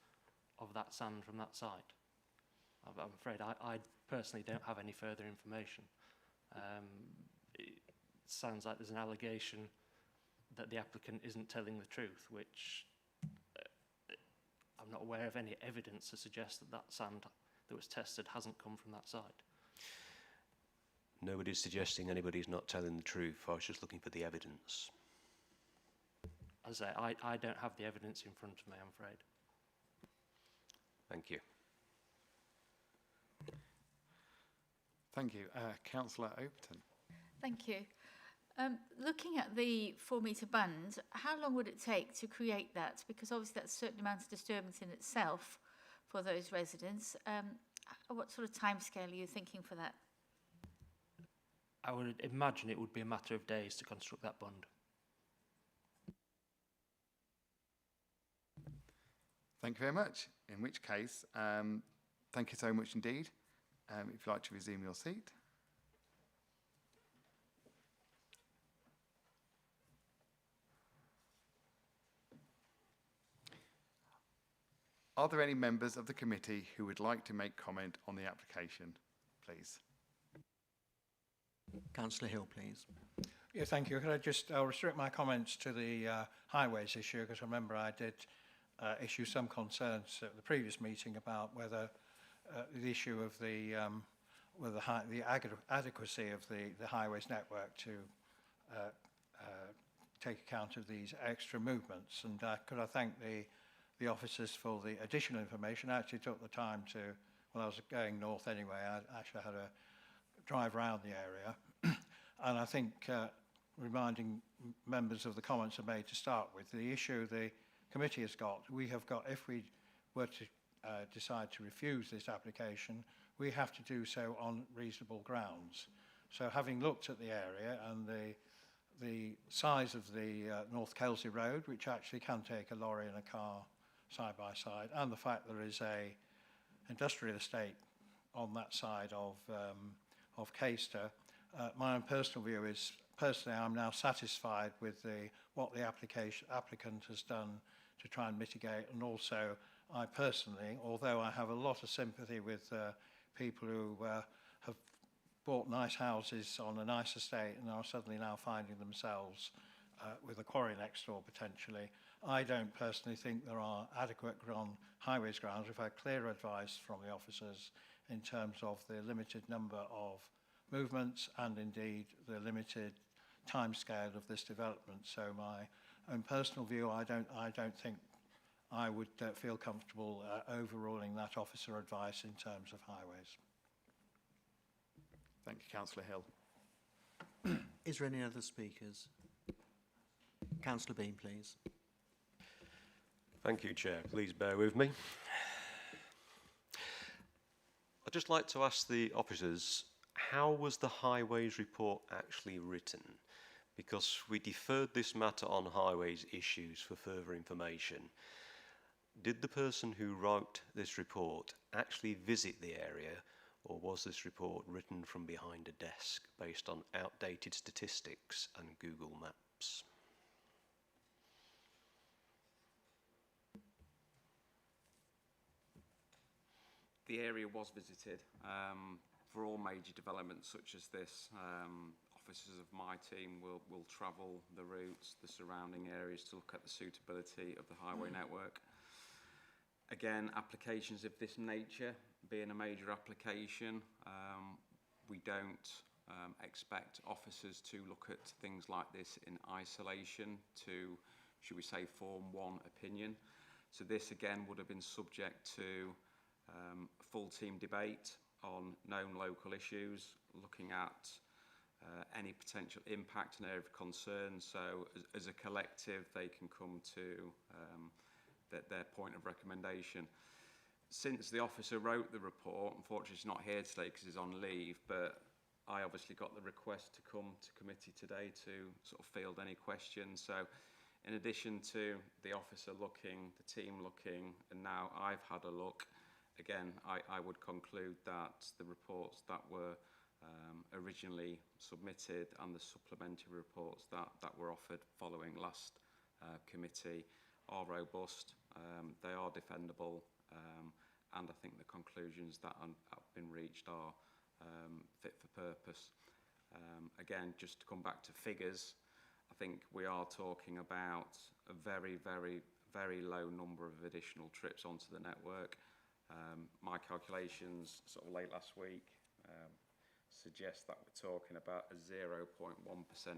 of that sand from that site. I'm afraid I personally don't have any further information. It sounds like there's an allegation that the applicant isn't telling the truth, which I'm not aware of any evidence to suggest that that sand that was tested hasn't come from that site. Nobody's suggesting anybody's not telling the truth. I was just looking for the evidence. As I say, I don't have the evidence in front of me, I'm afraid. Thank you. Thank you. Councillor Overton. Thank you. Looking at the 4-metre band, how long would it take to create that? Because obviously that's a certain amount of disturbance in itself for those residents. What sort of timescale are you thinking for that? I would imagine it would be a matter of days to construct that bund. Thank you very much. In which case, thank you so much indeed. If you'd like to resume your seat. Are there any members of the committee who would like to make comment on the application, please? Councillor Hill, please. Yeah, thank you. I'll restrict my comments to the highways issue, because remember I did issue some concerns at the previous meeting about whether the issue of the adequacy of the highways network to take account of these extra movements. And could I thank the officers for the additional information. I actually took the time to, when I was going north anyway, I actually had a drive around the area. And I think reminding members of the comments I made to start with, the issue the committee has got, we have got, if we were to decide to refuse this application, we have to do so on reasonable grounds. So having looked at the area and the size of the North Kelsey Road, which actually can take a lorry and a car side by side, and the fact there is a industrial estate on that side of Caister, my own personal view is, personally, I'm now satisfied with what the applicant has done to try and mitigate, and also I personally, although I have a lot of sympathy with people who have bought nice houses on a nice estate and are suddenly now finding themselves with a quarry next door potentially, I don't personally think there are adequate highways grounds. We've had clear advice from the officers in terms of the limited number of movements and indeed the limited timescale of this development. So my own personal view, I don't think I would feel comfortable overruling that officer advice in terms of highways. Thank you, Councillor Hill. Is there any other speakers? Councillor Bean, please. Thank you, Chair. Please bear with me. I'd just like to ask the officers, how was the highways report actually written? Because we deferred this matter on highways issues for further information. Did the person who wrote this report actually visit the area, or was this report written from behind a desk based on outdated statistics and Google Maps? The area was visited for all major developments such as this. Officers of my team will travel the routes, the surrounding areas to look at the suitability of the highway network. Again, applications of this nature, being a major application, we don't expect officers to look at things like this in isolation to, should we say, form one opinion. So this again would have been subject to full team debate on known local issues, looking at any potential impact and area of concern. So as a collective, they can come to their point of recommendation. Since the officer wrote the report, unfortunately he's not here today because he's on leave, but I obviously got the request to come to committee today to sort of field any questions. So in addition to the officer looking, the team looking, and now I've had a look, again, I would conclude that the reports that were originally submitted and the supplementary reports that were offered following last committee are robust, they are defendable, and I think the conclusions that have been reached are fit for purpose. Again, just to come back to figures, I think we are talking about a very, very, very low number of additional trips onto the network. My calculations sort of late last week suggest that we're talking about a 0.1%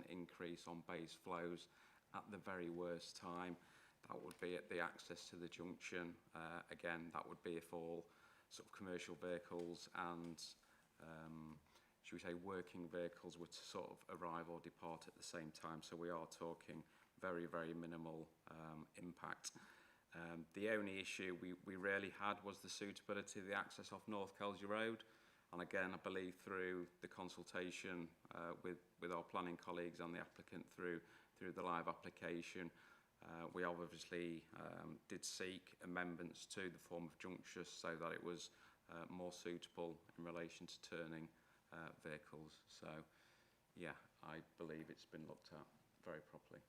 increase on base flows at the very worst time. That would be at the access to the junction. Again, that would be if all sort of commercial vehicles and should we say working vehicles were to sort of arrive or depart at the same time. So we are talking very, very minimal impact. The only issue we really had was the suitability of the access off North Kelsey Road. And again, I believe through the consultation with our planning colleagues and the applicant through the live application, we obviously did seek amendments to the form of juncture so that it was more suitable in relation to turning vehicles. So, yeah, I believe it's been looked at very properly.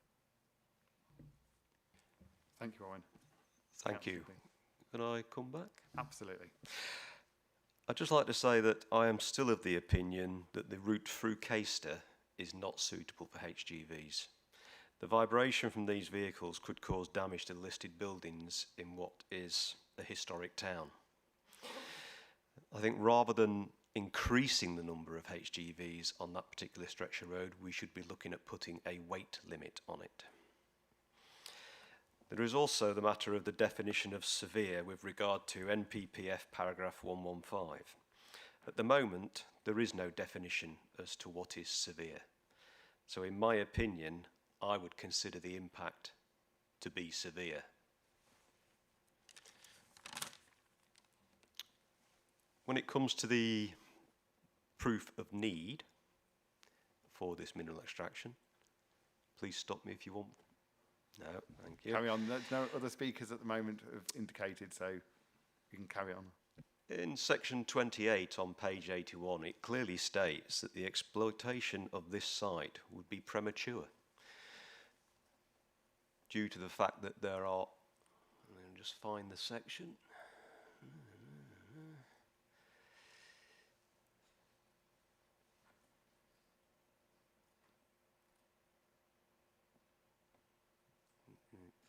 Thank you, Owen. Thank you. Can I come back? Absolutely. I'd just like to say that I am still of the opinion that the route through Caister is not suitable for HGVs. The vibration from these vehicles could cause damage to listed buildings in what is a historic town. I think rather than increasing the number of HGVs on that particular stretch of road, we should be looking at putting a weight limit on it. There is also the matter of the definition of severe with regard to NPPF paragraph 115. At the moment, there is no definition as to what is severe. So in my opinion, I would consider the impact to be severe. When it comes to the proof of need for this mineral extraction, please stop me if you want. No, thank you. Carry on. There's no other speakers at the moment have indicated, so you can carry on. In section 28 on page 81, it clearly states that the exploitation of this site would be premature due to the fact that there are, let me just find the section.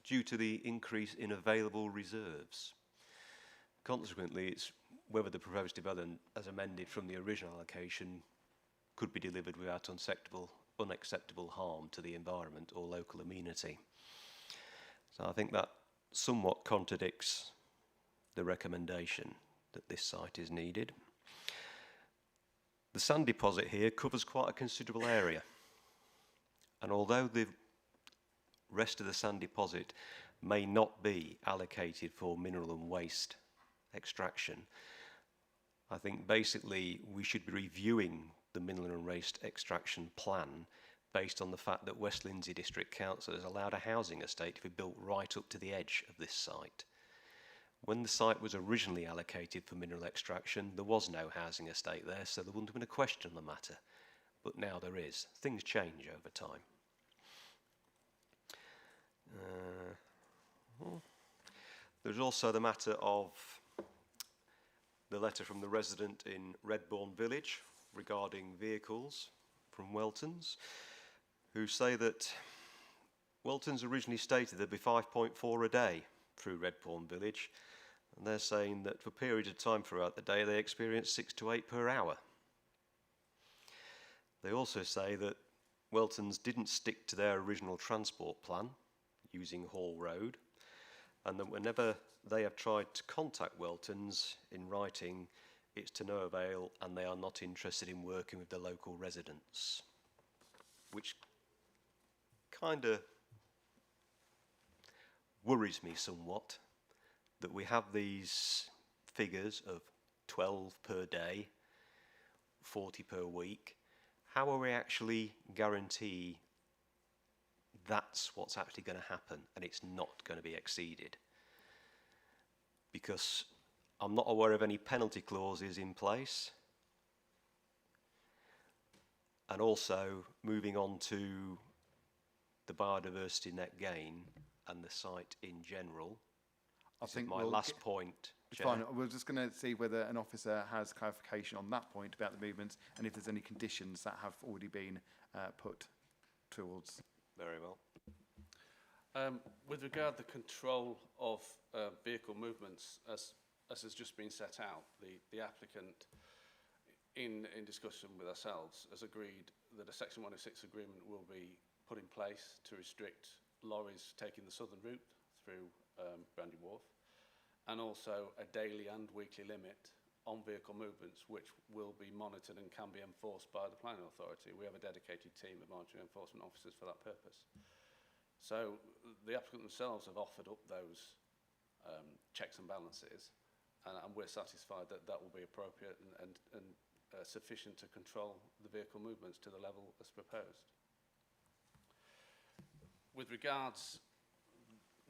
Due to the increase in available reserves. Consequently, it's whether the proposed development, as amended from the original allocation, could be delivered without unacceptable unacceptable harm to the environment or local amenity. So I think that somewhat contradicts the recommendation that this site is needed. The sand deposit here covers quite a considerable area, and although the rest of the sand deposit may not be allocated for mineral and waste extraction, I think basically we should be reviewing the mineral and waste extraction plan based on the fact that West Lindsey District Council has allowed a housing estate to be built right up to the edge of this site. When the site was originally allocated for mineral extraction, there was no housing estate there, so there wouldn't have been a question on the matter. But now there is. Things change over time. There's also the matter of the letter from the resident in Redbourne Village regarding vehicles from Weltons, who say that Weltons originally stated there'd be 5.4 a day through Redbourne Village, and they're saying that for periods of time throughout the day they experience 6 to 8 per hour. They also say that Weltons didn't stick to their original transport plan using Hall Road, and that whenever they have tried to contact Weltons in writing, it's to no avail, and they are not interested in working with the local residents, which kind of worries me somewhat, that we have these figures of 12 per day, 40 per week. How are we actually guarantee that's what's actually going to happen and it's not going to be exceeded? Because I'm not aware of any penalty clauses in place. And also, moving on to the biodiversity net gain and the site in general, I think my last point, Chair. Fine. We're just going to see whether an officer has clarification on that point about the movements and if there's any conditions that have already been put towards. Very well. With regard to the control of vehicle movements, as has just been set out, the applicant, in discussion with ourselves, has agreed that a Section 106 agreement will be put in place to restrict lorries taking the southern route through Brandy Wharf, and also a daily and weekly limit on vehicle movements, which will be monitored and can be enforced by the planning authority. We have a dedicated team of monitoring enforcement officers for that purpose. So the applicant themselves have offered up those checks and balances, and we're satisfied that that will be appropriate and sufficient to control the vehicle movements to the level as proposed. With regards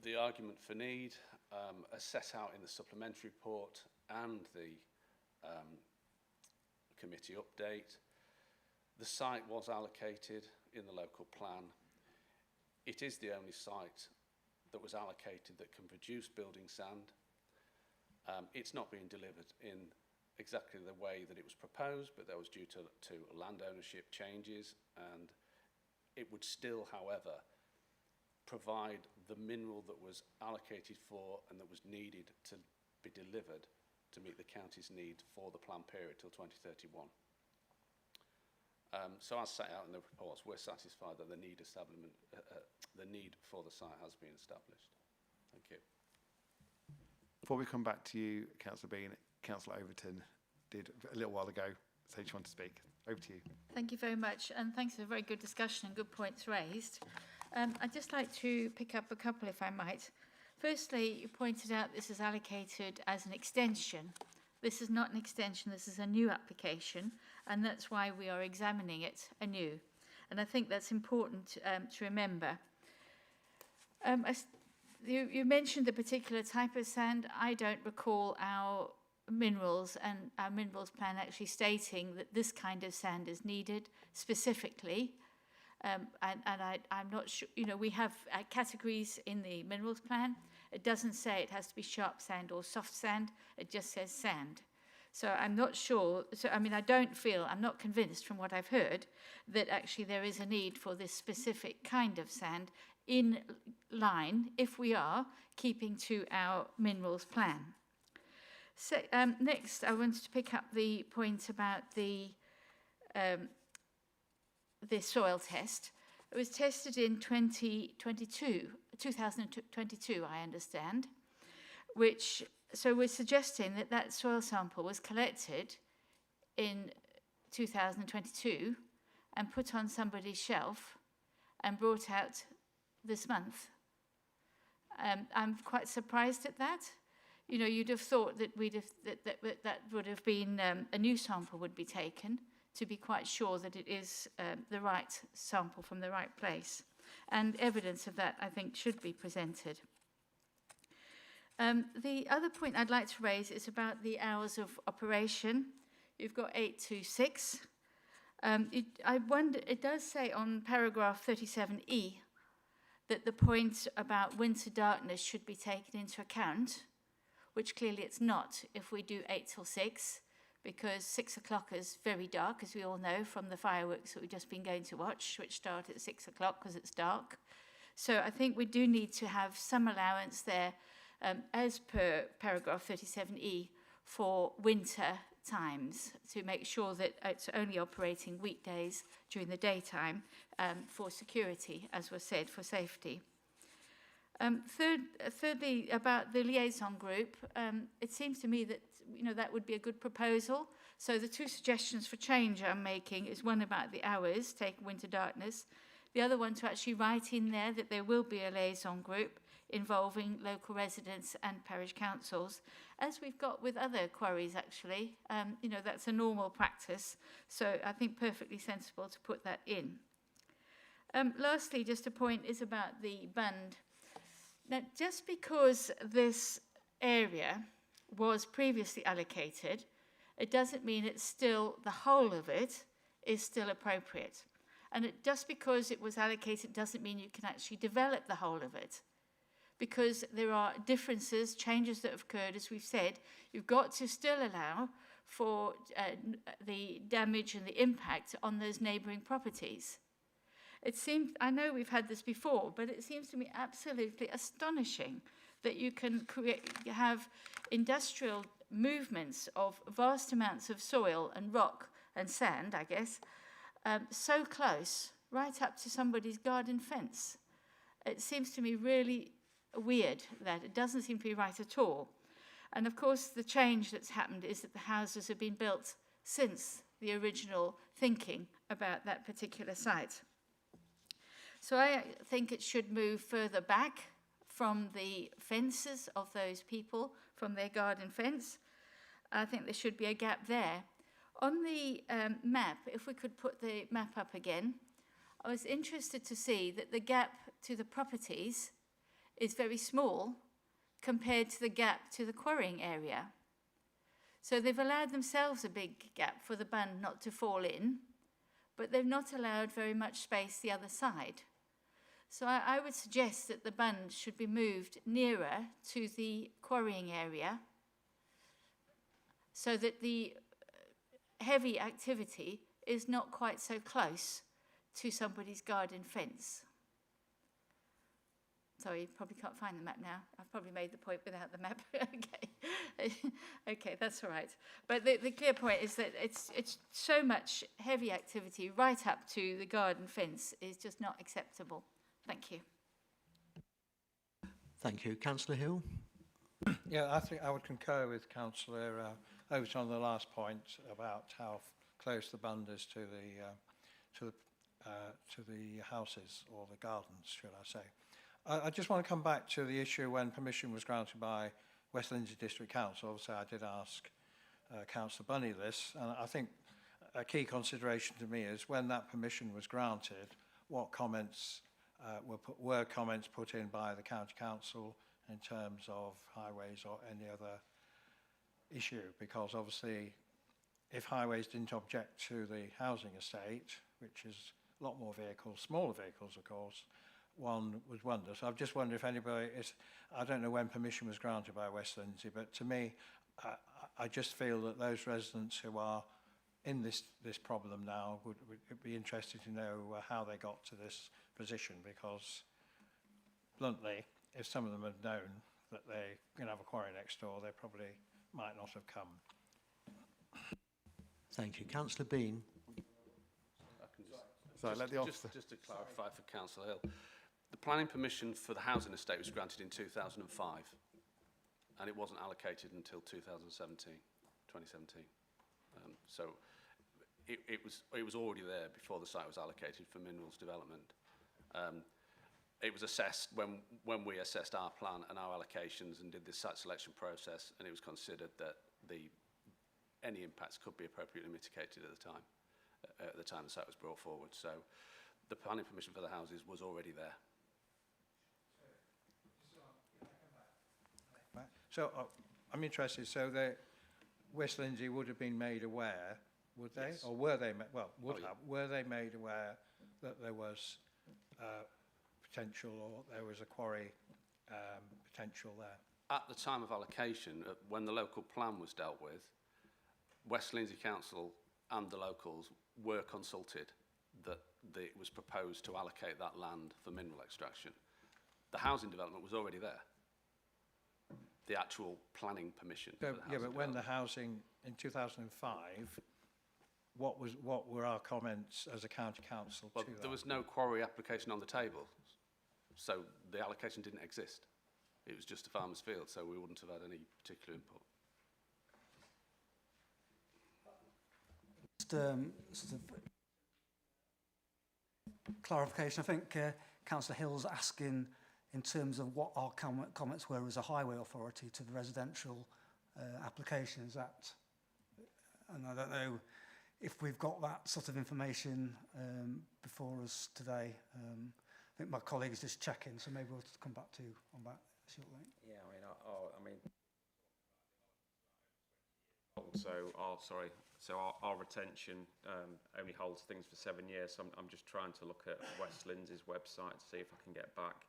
the argument for need, as set out in the supplementary report and the committee update, the site was allocated in the local plan. It is the only site that was allocated that can produce building sand. It's not being delivered in exactly the way that it was proposed, but that was due to land ownership changes, and it would still, however, provide the mineral that was allocated for and that was needed to be delivered to meet the county's need for the plan period till 2031. So as set out in the reports, we're satisfied that the need for the site has been established. Thank you. Before we come back to you, Councillor Bean, Councillor Overton did a little while ago say she wanted to speak. Over to you. Thank you very much, and thanks for a very good discussion and good points raised. I'd just like to pick up a couple, if I might. Firstly, you pointed out this is allocated as an extension. This is not an extension, this is a new application, and that's why we are examining it anew. And I think that's important to remember. You mentioned a particular type of sand. I don't recall our minerals and our minerals plan actually stating that this kind of sand is needed specifically. And I'm not sure, we have categories in the minerals plan. It doesn't say it has to be sharp sand or soft sand. It just says sand. So I'm not sure. So, I'm not convinced from what I've heard that actually there is a need for this specific kind of sand in line if we are keeping to our minerals plan. So, next, I wanted to pick up the point about the the soil test. It was tested in 2022, I understand, so we're suggesting that that soil sample was collected in 2022 and put on somebody's shelf and brought out this month. I'm quite surprised at that. You know, you'd have thought that that would have been a new sample would be taken to be quite sure that it is the right sample from the right place. And evidence of that, I think, should be presented. The other point I'd like to raise is about the hours of operation. You've got 8 to 6. I wonder, it does say on paragraph 37E that the point about winter darkness should be taken into account, which clearly it's not if we do 8 till 6, because 6 o'clock is very dark, as we all know from the fireworks that we've just been going to watch, which start at 6 o'clock because it's dark. So I think we do need to have some allowance there, as per paragraph 37E, for winter times, to make sure that it's only operating weekdays during the daytime for security, as was said, for safety. Thirdly, about the liaison group, it seems to me that that would be a good proposal. So the two suggestions for change I'm making is one about the hours, take winter darkness. The other one to actually write in there that there will be a liaison group involving local residents and parish councils, as we've got with other quarries actually. That's a normal practice, so I think perfectly sensible to put that in. Lastly, just a point is about the bund. Now, just because this area was previously allocated, it doesn't mean it's still, the whole of it is still appropriate. And just because it was allocated doesn't mean you can actually develop the whole of it, because there are differences, changes that have occurred, as we've said. You've got to still allow for the damage and the impact on those neighbouring properties. It seems, I know we've had this before, but it seems to me absolutely astonishing that you can have industrial movements of vast amounts of soil and rock and sand, I guess, so close, right up to somebody's garden fence. It seems to me really weird that it doesn't seem to be right at all. And of course, the change that's happened is that the houses have been built since the original thinking about that particular site. So I think it should move further back from the fences of those people, from their garden fence. I think there should be a gap there. On the map, if we could put the map up again, I was interested to see that the gap to the properties is very small compared to the gap to the quarrying area. So they've allowed themselves a big gap for the bund not to fall in, but they've not allowed very much space the other side. So I would suggest that the bund should be moved nearer to the quarrying area so that the heavy activity is not quite so close to somebody's garden fence. Sorry, you probably can't find the map now. I've probably made the point without the map. Okay. Okay, that's all right. But the clear point is that it's so much heavy activity right up to the garden fence is just not acceptable. Thank you. Thank you. Councillor Hill? Yeah, I think I would concur with Councillor Overton on the last point about how close the bund is to the houses, or the gardens, should I say. I just want to come back to the issue when permission was granted by West Lindsey District Council. Obviously, I did ask Councillor Bunny this, and I think a key consideration to me is when that permission was granted, what comments were comments put in by the County Council in terms of highways or any other issue, because obviously if highways didn't object to the housing estate, which is a lot more vehicles, smaller vehicles of course, one would wonder. So I've just wondered if anybody is, I don't know when permission was granted by West Lindsey, but to me, I just feel that those residents who are in this problem now would be interested to know how they got to this position, because bluntly, if some of them had known that they're going to have a quarry next door, they probably might not have come. Thank you. Councillor Bean? So let the officer... Just to clarify for Councillor Hill, the planning permission for the housing estate was granted in 2005, and it wasn't allocated until 2017. So it was already there before the site was allocated for minerals development. It was assessed when we assessed our plan and our allocations and did the site selection process, and it was considered that any impacts could be appropriately mitigated at the time the site was brought forward. So the planning permission for the houses was already there. So I'm interested, so West Lindsey would have been made aware, would they? Yes. Or were they, were they made aware that there was potential, or there was a quarry potential there? At the time of allocation, when the local plan was dealt with, West Lindsey Council and the locals were consulted that it was proposed to allocate that land for mineral extraction. The housing development was already there. The actual planning permission. So, yeah, but when the housing in 2005, what were our comments as a county council to that? There was no quarry application on the table, so the allocation didn't exist. It was just a farmer's field, so we wouldn't have had any particular input. Just sort of clarification. I think Councillor Hill's asking in terms of what our comments were as a highway authority to the residential application. Is that, and I don't know if we've got that sort of information before us today. I think my colleague is just checking, so maybe we'll come back to on that shortly. Yeah, I mean, so our retention only holds things for 7 years. So I'm just trying to look at West Lindsey's website to see if I can get back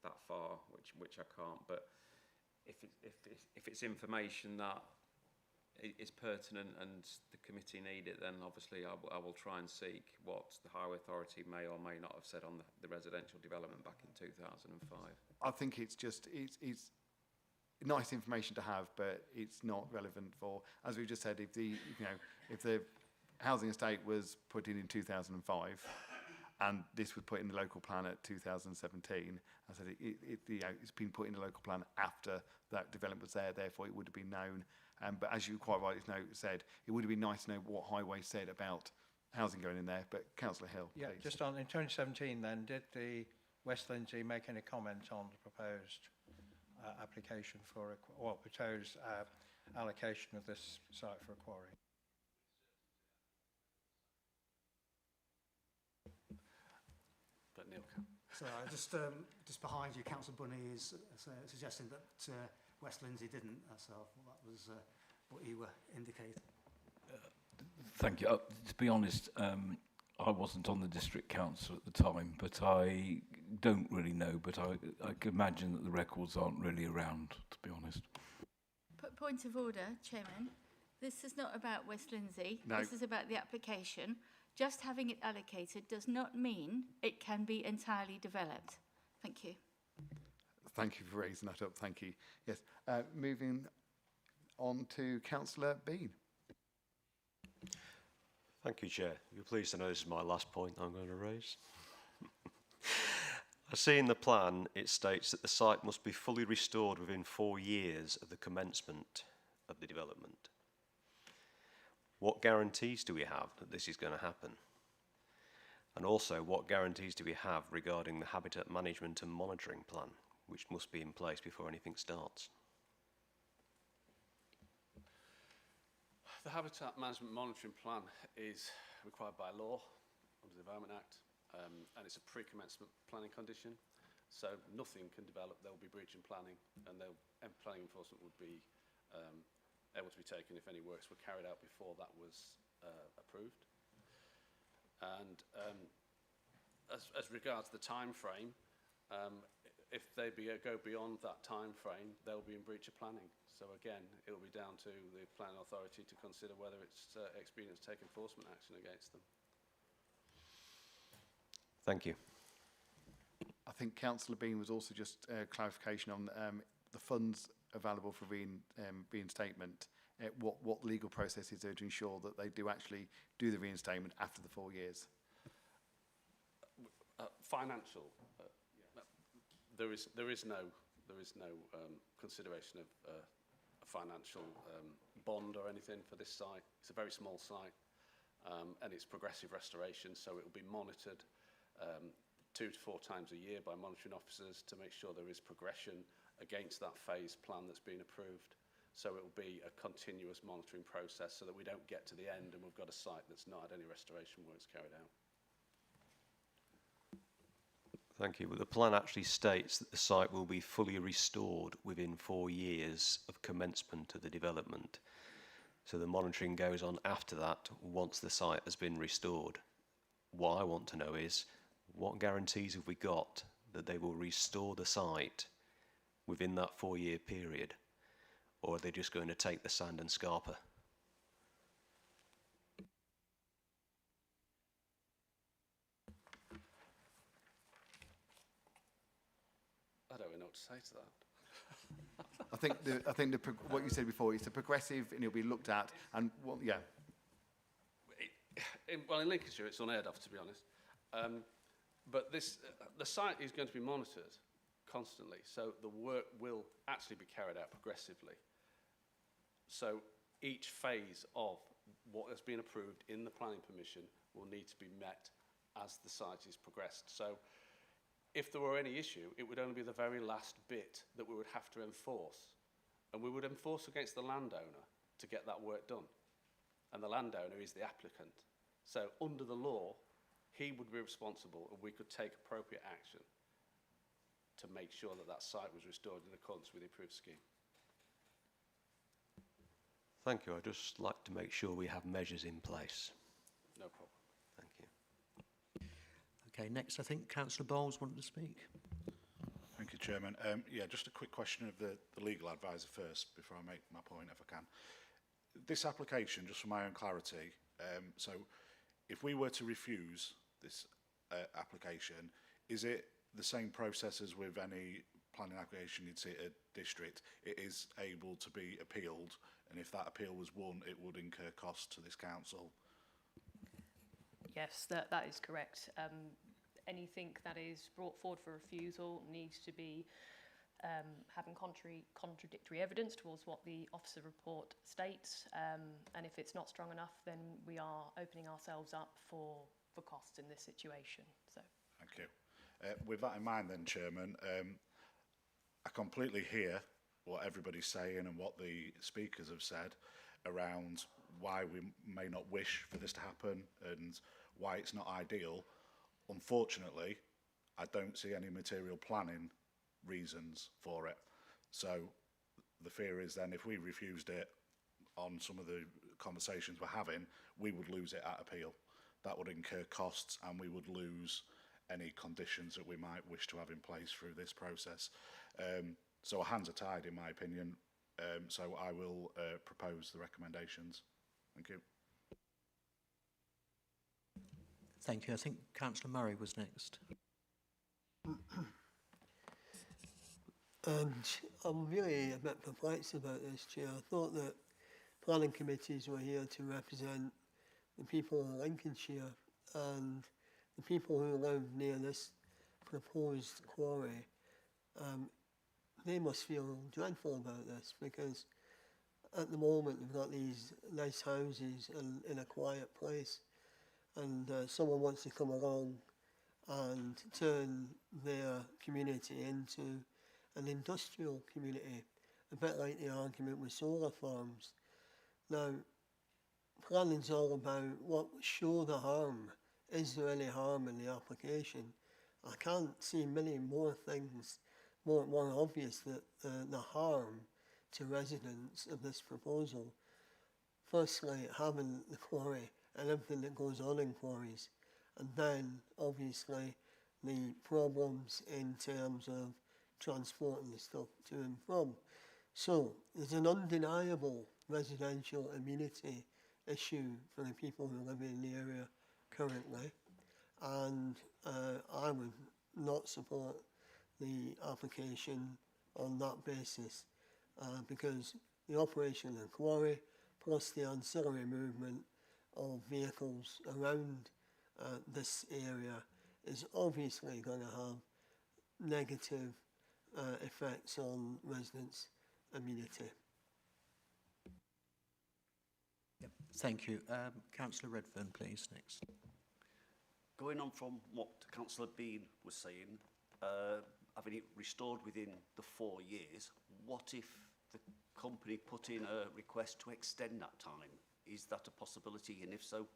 that far, which I can't. But if it's information that is pertinent and the committee need it, then obviously I will try and seek what the Highway Authority may or may not have said on the residential development back in 2005. I think it's nice information to have, but it's not relevant for, as we just said, if the housing estate was put in 2005 and this was put in the local plan at 2017, I said it's been put in the local plan after that development was there, therefore it would have been known. But as you quite rightly said, it would have been nice to know what Highway said about housing going in there. But Councillor Hill, yeah, please. Just on in 2017, then did the West Lindsey make any comment on the proposed application for or proposed allocation of this site for a quarry? But Neil can. So just behind you, Councillor Bunny is suggesting that West Lindsey didn't. So that was what you were indicating. Thank you. To be honest, I wasn't on the district council at the time, but I don't really know. But I can imagine that the records aren't really around, to be honest. Point of order, Chairman. This is not about West Lindsey. No. This is about the application. Just having it allocated does not mean it can be entirely developed. Thank you. Thank you for raising that up. Thank you. Yes. Moving on to Councillor Bean. Thank you, Chair. You're pleased to know this is my last point I'm going to raise. I see in the plan it states that the site must be fully restored within 4 years of the commencement of the development. What guarantees do we have that this is going to happen? And also, what guarantees do we have regarding the habitat management and monitoring plan, which must be in place before anything starts? The Habitat Management Monitoring Plan is required by law under the Environment Act, and it's a pre-commencement planning condition. So nothing can develop, there will be breach in planning, and planning enforcement would be able to be taken if any works were carried out before that was approved. And as regards the time frame, if they go beyond that time frame, they'll be in breach of planning. So again, it will be down to the planning authority to consider whether it's expedient to take enforcement action against them. Thank you. I think Councillor Bean was also just clarification on the funds available for reinstatement. What legal process is there to ensure that they do actually do the reinstatement after the 4 years? Financial. There is no consideration of a financial bond or anything for this site. It's a very small site, and it's progressive restoration, so it will be monitored 2 to 4 times a year by monitoring officers to make sure there is progression against that phase plan that's been approved. So it will be a continuous monitoring process so that we don't get to the end and we've got a site that's not had any restoration works carried out. Thank you. But the plan actually states that the site will be fully restored within 4 years of commencement of the development. So the monitoring goes on after that once the site has been restored. What I want to know is, what guarantees have we got that they will restore the site within that 4-year period? Or are they just going to take the sand and scarper? I don't really know what to say to that. I think what you said before, it's a progressive and it'll be looked at and, well, yeah. Well, in Lincolnshire, it's unheard of, to be honest. But the site is going to be monitored constantly, so the work will actually be carried out progressively. So each phase of what has been approved in the planning permission will need to be met as the site is progressed. So if there were any issue, it would only be the very last bit that we would have to enforce. And we would enforce against the landowner to get that work done. And the landowner is the applicant. So under the law, he would be responsible and we could take appropriate action to make sure that that site was restored in accordance with the approved scheme. Thank you. I'd just like to make sure we have measures in place. No problem. Thank you. Okay, next I think Councillor Bowles wanted to speak. Thank you, Chairman. Yeah, just a quick question of the legal advisor first before I make my point, if I can. This application, just for my own clarity, so if we were to refuse this application, is it the same process as with any planning application you'd see at a district? It is able to be appealed, and if that appeal was won, it would incur costs to this council? Yes, that is correct. Anything that is brought forward for refusal needs to be having contradictory evidence towards what the officer report states, and if it's not strong enough, then we are opening ourselves up for costs in this situation. So. Thank you. With that in mind then, Chairman, I completely hear what everybody's saying and what the speakers have said around why we may not wish for this to happen and why it's not ideal. Unfortunately, I don't see any material planning reasons for it. So the fear is then if we refused it on some of the conversations we're having, we would lose it at appeal. That would incur costs and we would lose any conditions that we might wish to have in place through this process. So our hands are tied, in my opinion. So I will propose the recommendations. Thank you. Thank you. I think Councillor Murray was next. I'm really a bit perplexed about this, Chair. I thought that planning committees were here to represent the people of Lincolnshire and the people who live near this proposed quarry. They must feel dreadful about this because at the moment they've got these nice houses in a quiet place, and someone wants to come along and turn their community into an industrial community, a bit like the argument with solar farms. Now, planning's all about what show the harm. Is there any harm in the application? I can't see many more things more obvious that the harm to residents of this proposal. Firstly, having the quarry and everything that goes on in quarries, and then obviously the problems in terms of transporting the stuff to and from. So there's an undeniable residential amenity issue for the people who live in the area currently, and I would not support the application on that basis because the operation of the quarry plus the ancillary movement of vehicles around this area is obviously going to have negative effects on residents' immunity. Yep. Thank you. Councillor Redfern, please, next. Going on from what Councillor Bean was saying, having it restored within the 4 years, what if the company put in a request to extend that time? Is that a possibility? And if so,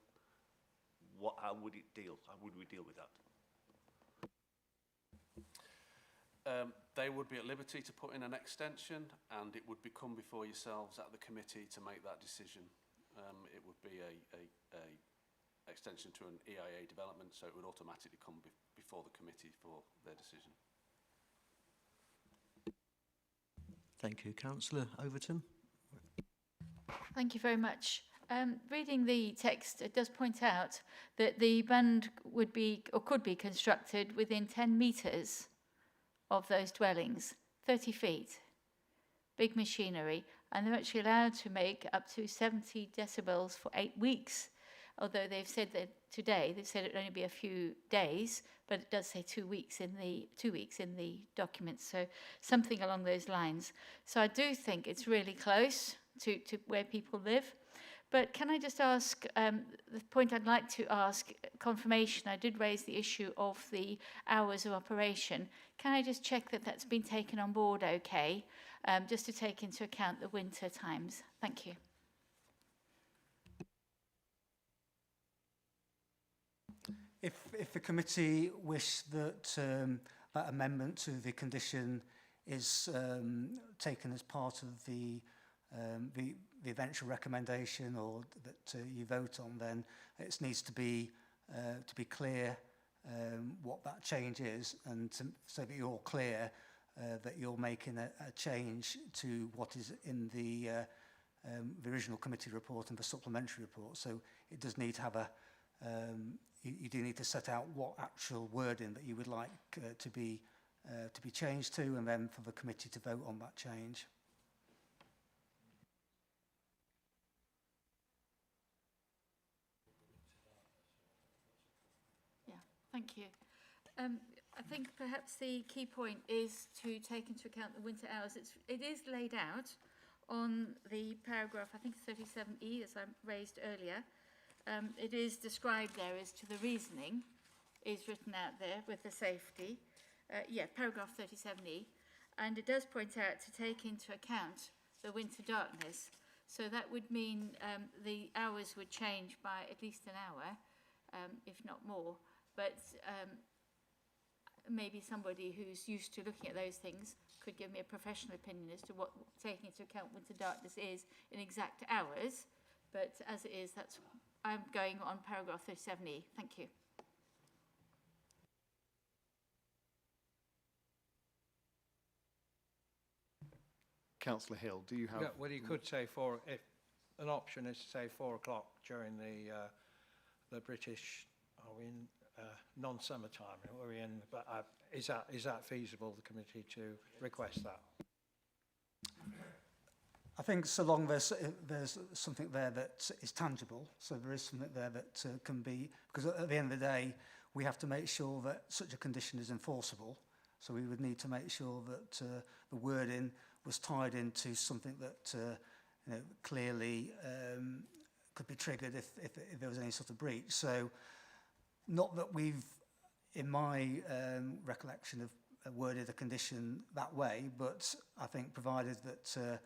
how would it deal? How would we deal with that? They would be at liberty to put in an extension, and it would come before yourselves at the committee to make that decision. It would be a extension to an EIA development, so it would automatically come before the committee for their decision. Thank you. Councillor Overton. Thank you very much. Reading the text, it does point out that the band would be or could be constructed within 10 metres of those dwellings, 30 feet, big machinery, and they're actually allowed to make up to 70 decibels for 8 weeks. Although they've said that today, they've said it would only be a few days, but it does say 2 weeks in the document, so something along those lines. So I do think it's really close to where people live. But can I just ask, the point I'd like to ask, confirmation, I did raise the issue of the hours of operation. Can I just check that that's been taken on board okay, just to take into account the winter times? Thank you. If the committee wish that that amendment to the condition is taken as part of the eventual recommendation, or that you vote on, then it needs to be clear what that change is, and so that you're clear that you're making a change to what is in the original committee report and the supplementary report. So it does need to have a you do need to set out what actual wording that you would like to be changed to, and then for the committee to vote on that change. Yeah, thank you. I think perhaps the key point is to take into account the winter hours. It is laid out on the paragraph, I think 37E, as I raised earlier. It is described there as to the reasoning is written out there with the safety. Paragraph 37E. And it does point out to take into account the winter darkness. So that would mean the hours would change by at least an hour, if not more. But maybe somebody who's used to looking at those things could give me a professional opinion as to what taking into account winter darkness is in exact hours. But as it is, I'm going on paragraph 37E. Thank you. Councillor Hill, do you have... Yeah, well, you could say if an option is to say 4 o'clock during the British, are we in non-summer time? Are we in? But is that feasible? The committee to request that? I think so long there's something there that is tangible, so there is something there that can be, because at the end of the day, we have to make sure that such a condition is enforceable. So we would need to make sure that the wording was tied into something that clearly could be triggered if there was any sort of breach. So not that we've, in my recollection, have worded a condition that way, but I think provided that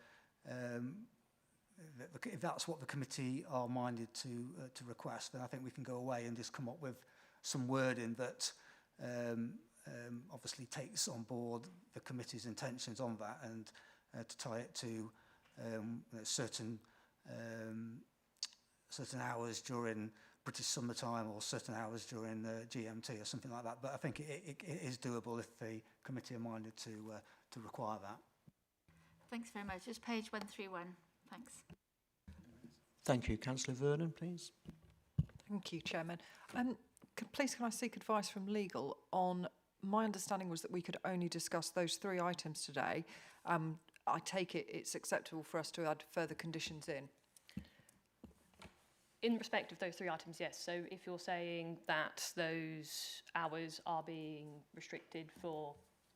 if that's what the committee are minded to request, then I think we can go away and just come up with some wording that obviously takes on board the committee's intentions on that, and to tie it to certain hours during British summertime or certain hours during GMT or something like that. But I think it is doable if the committee are minded to require that. Thanks very much. It's page 131. Thanks. Thank you. Councillor Vernon, please. Thank you, Chairman. Please can I seek advice from legal on, my understanding was that we could only discuss those 3 items today. I take it's acceptable for us to add further conditions in. In respect of those 3 items, yes. So if you're saying that those hours are being restricted for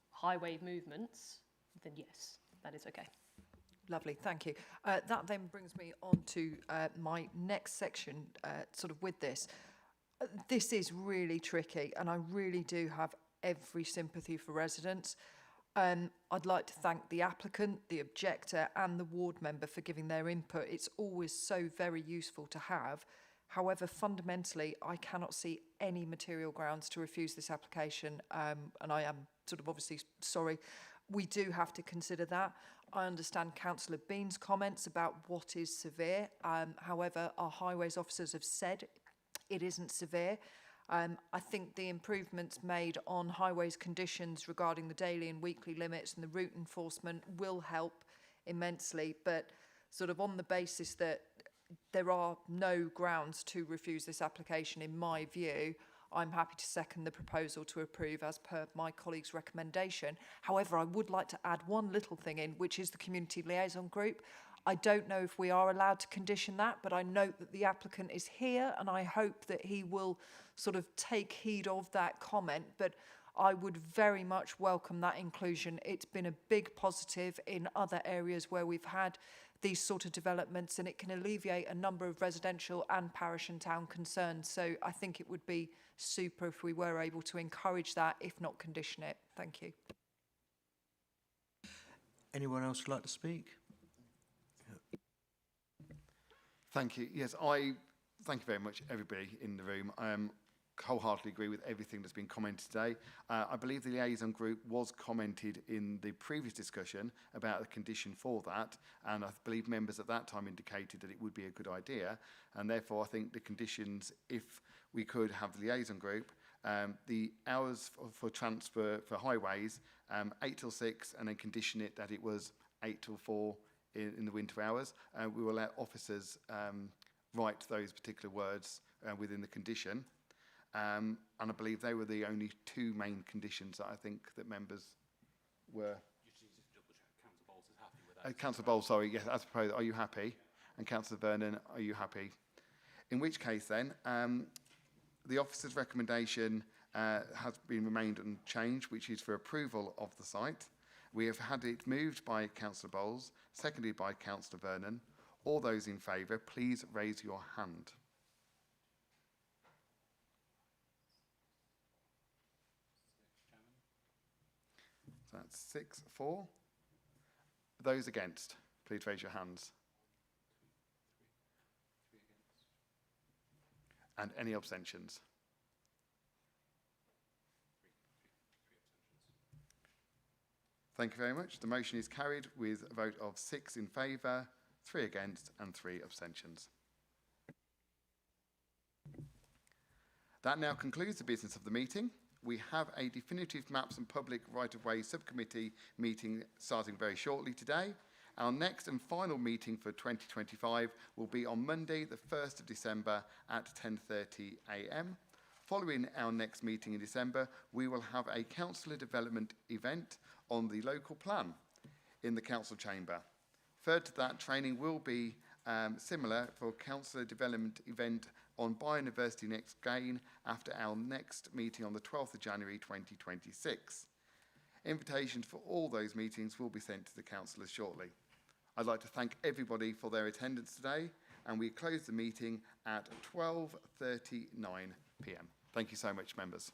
highway movements, then yes, that is okay. Lovely, thank you. That then brings me on to my next section, sort of with this. This is really tricky, and I really do have every sympathy for residents. I'd like to thank the applicant, the objector, and the ward member for giving their input. It's always so very useful to have. However, fundamentally, I cannot see any material grounds to refuse this application, and I am sort of obviously sorry. We do have to consider that. I understand Councillor Bean's comments about what is severe. However, our highways officers have said it isn't severe. I think the improvements made on highways conditions regarding the daily and weekly limits and the route enforcement will help immensely, but sort of on the basis that there are no grounds to refuse this application, in my view, I'm happy to second the proposal to approve as per my colleague's recommendation. However, I would like to add one little thing in, which is the community liaison group. I don't know if we are allowed to condition that, but I note that the applicant is here and I hope that he will sort of take heed of that comment, but I would very much welcome that inclusion. It's been a big positive in other areas where we've had these sort of developments, and it can alleviate a number of residential and parish and town concerns. So I think it would be super if we were able to encourage that, if not condition it. Thank you. Anyone else would like to speak? Thank you. Yes, thank you very much, everybody in the room. I wholeheartedly agree with everything that's been commented today. I believe the liaison group was commented in the previous discussion about the condition for that, and I believe members at that time indicated that it would be a good idea, and therefore I think the conditions, if we could have the liaison group, the hours for transfer for highways, 8 till 6, and then condition it that it was 8 till 4 in the winter hours. We will let officers write those particular words within the condition. And I believe they were the only 2 main conditions that I think that members were. Councillor Bowles, sorry, yes, as proposed, are you happy? And Councillor Vernon, are you happy? In which case then, the officer's recommendation has been remained unchanged, which is for approval of the site. We have had it moved by Councillor Bowles, seconded by Councillor Vernon. All those in favour, please raise your hand. So that's 6-4. Those against, please raise your hands. And any abstentions? Thank you very much. The motion is carried with a vote of 6 in favour, 3 against and 3 abstentions. That now concludes the business of the meeting. We have a definitive maps and public right-of-way subcommittee meeting starting very shortly today. Our next and final meeting for 2025 will be on Monday, the 1st of December at 10:30 a.m. Following our next meeting in December, we will have a councillor development event on the local plan in the council chamber. Further to that, training will be similar for councillor development event on biodiversity next gain after our next meeting on the 12th of January 2026. Invitations for all those meetings will be sent to the councillors shortly. I'd like to thank everybody for their attendance today, and we close the meeting at 12:39 p.m. Thank you so much, members.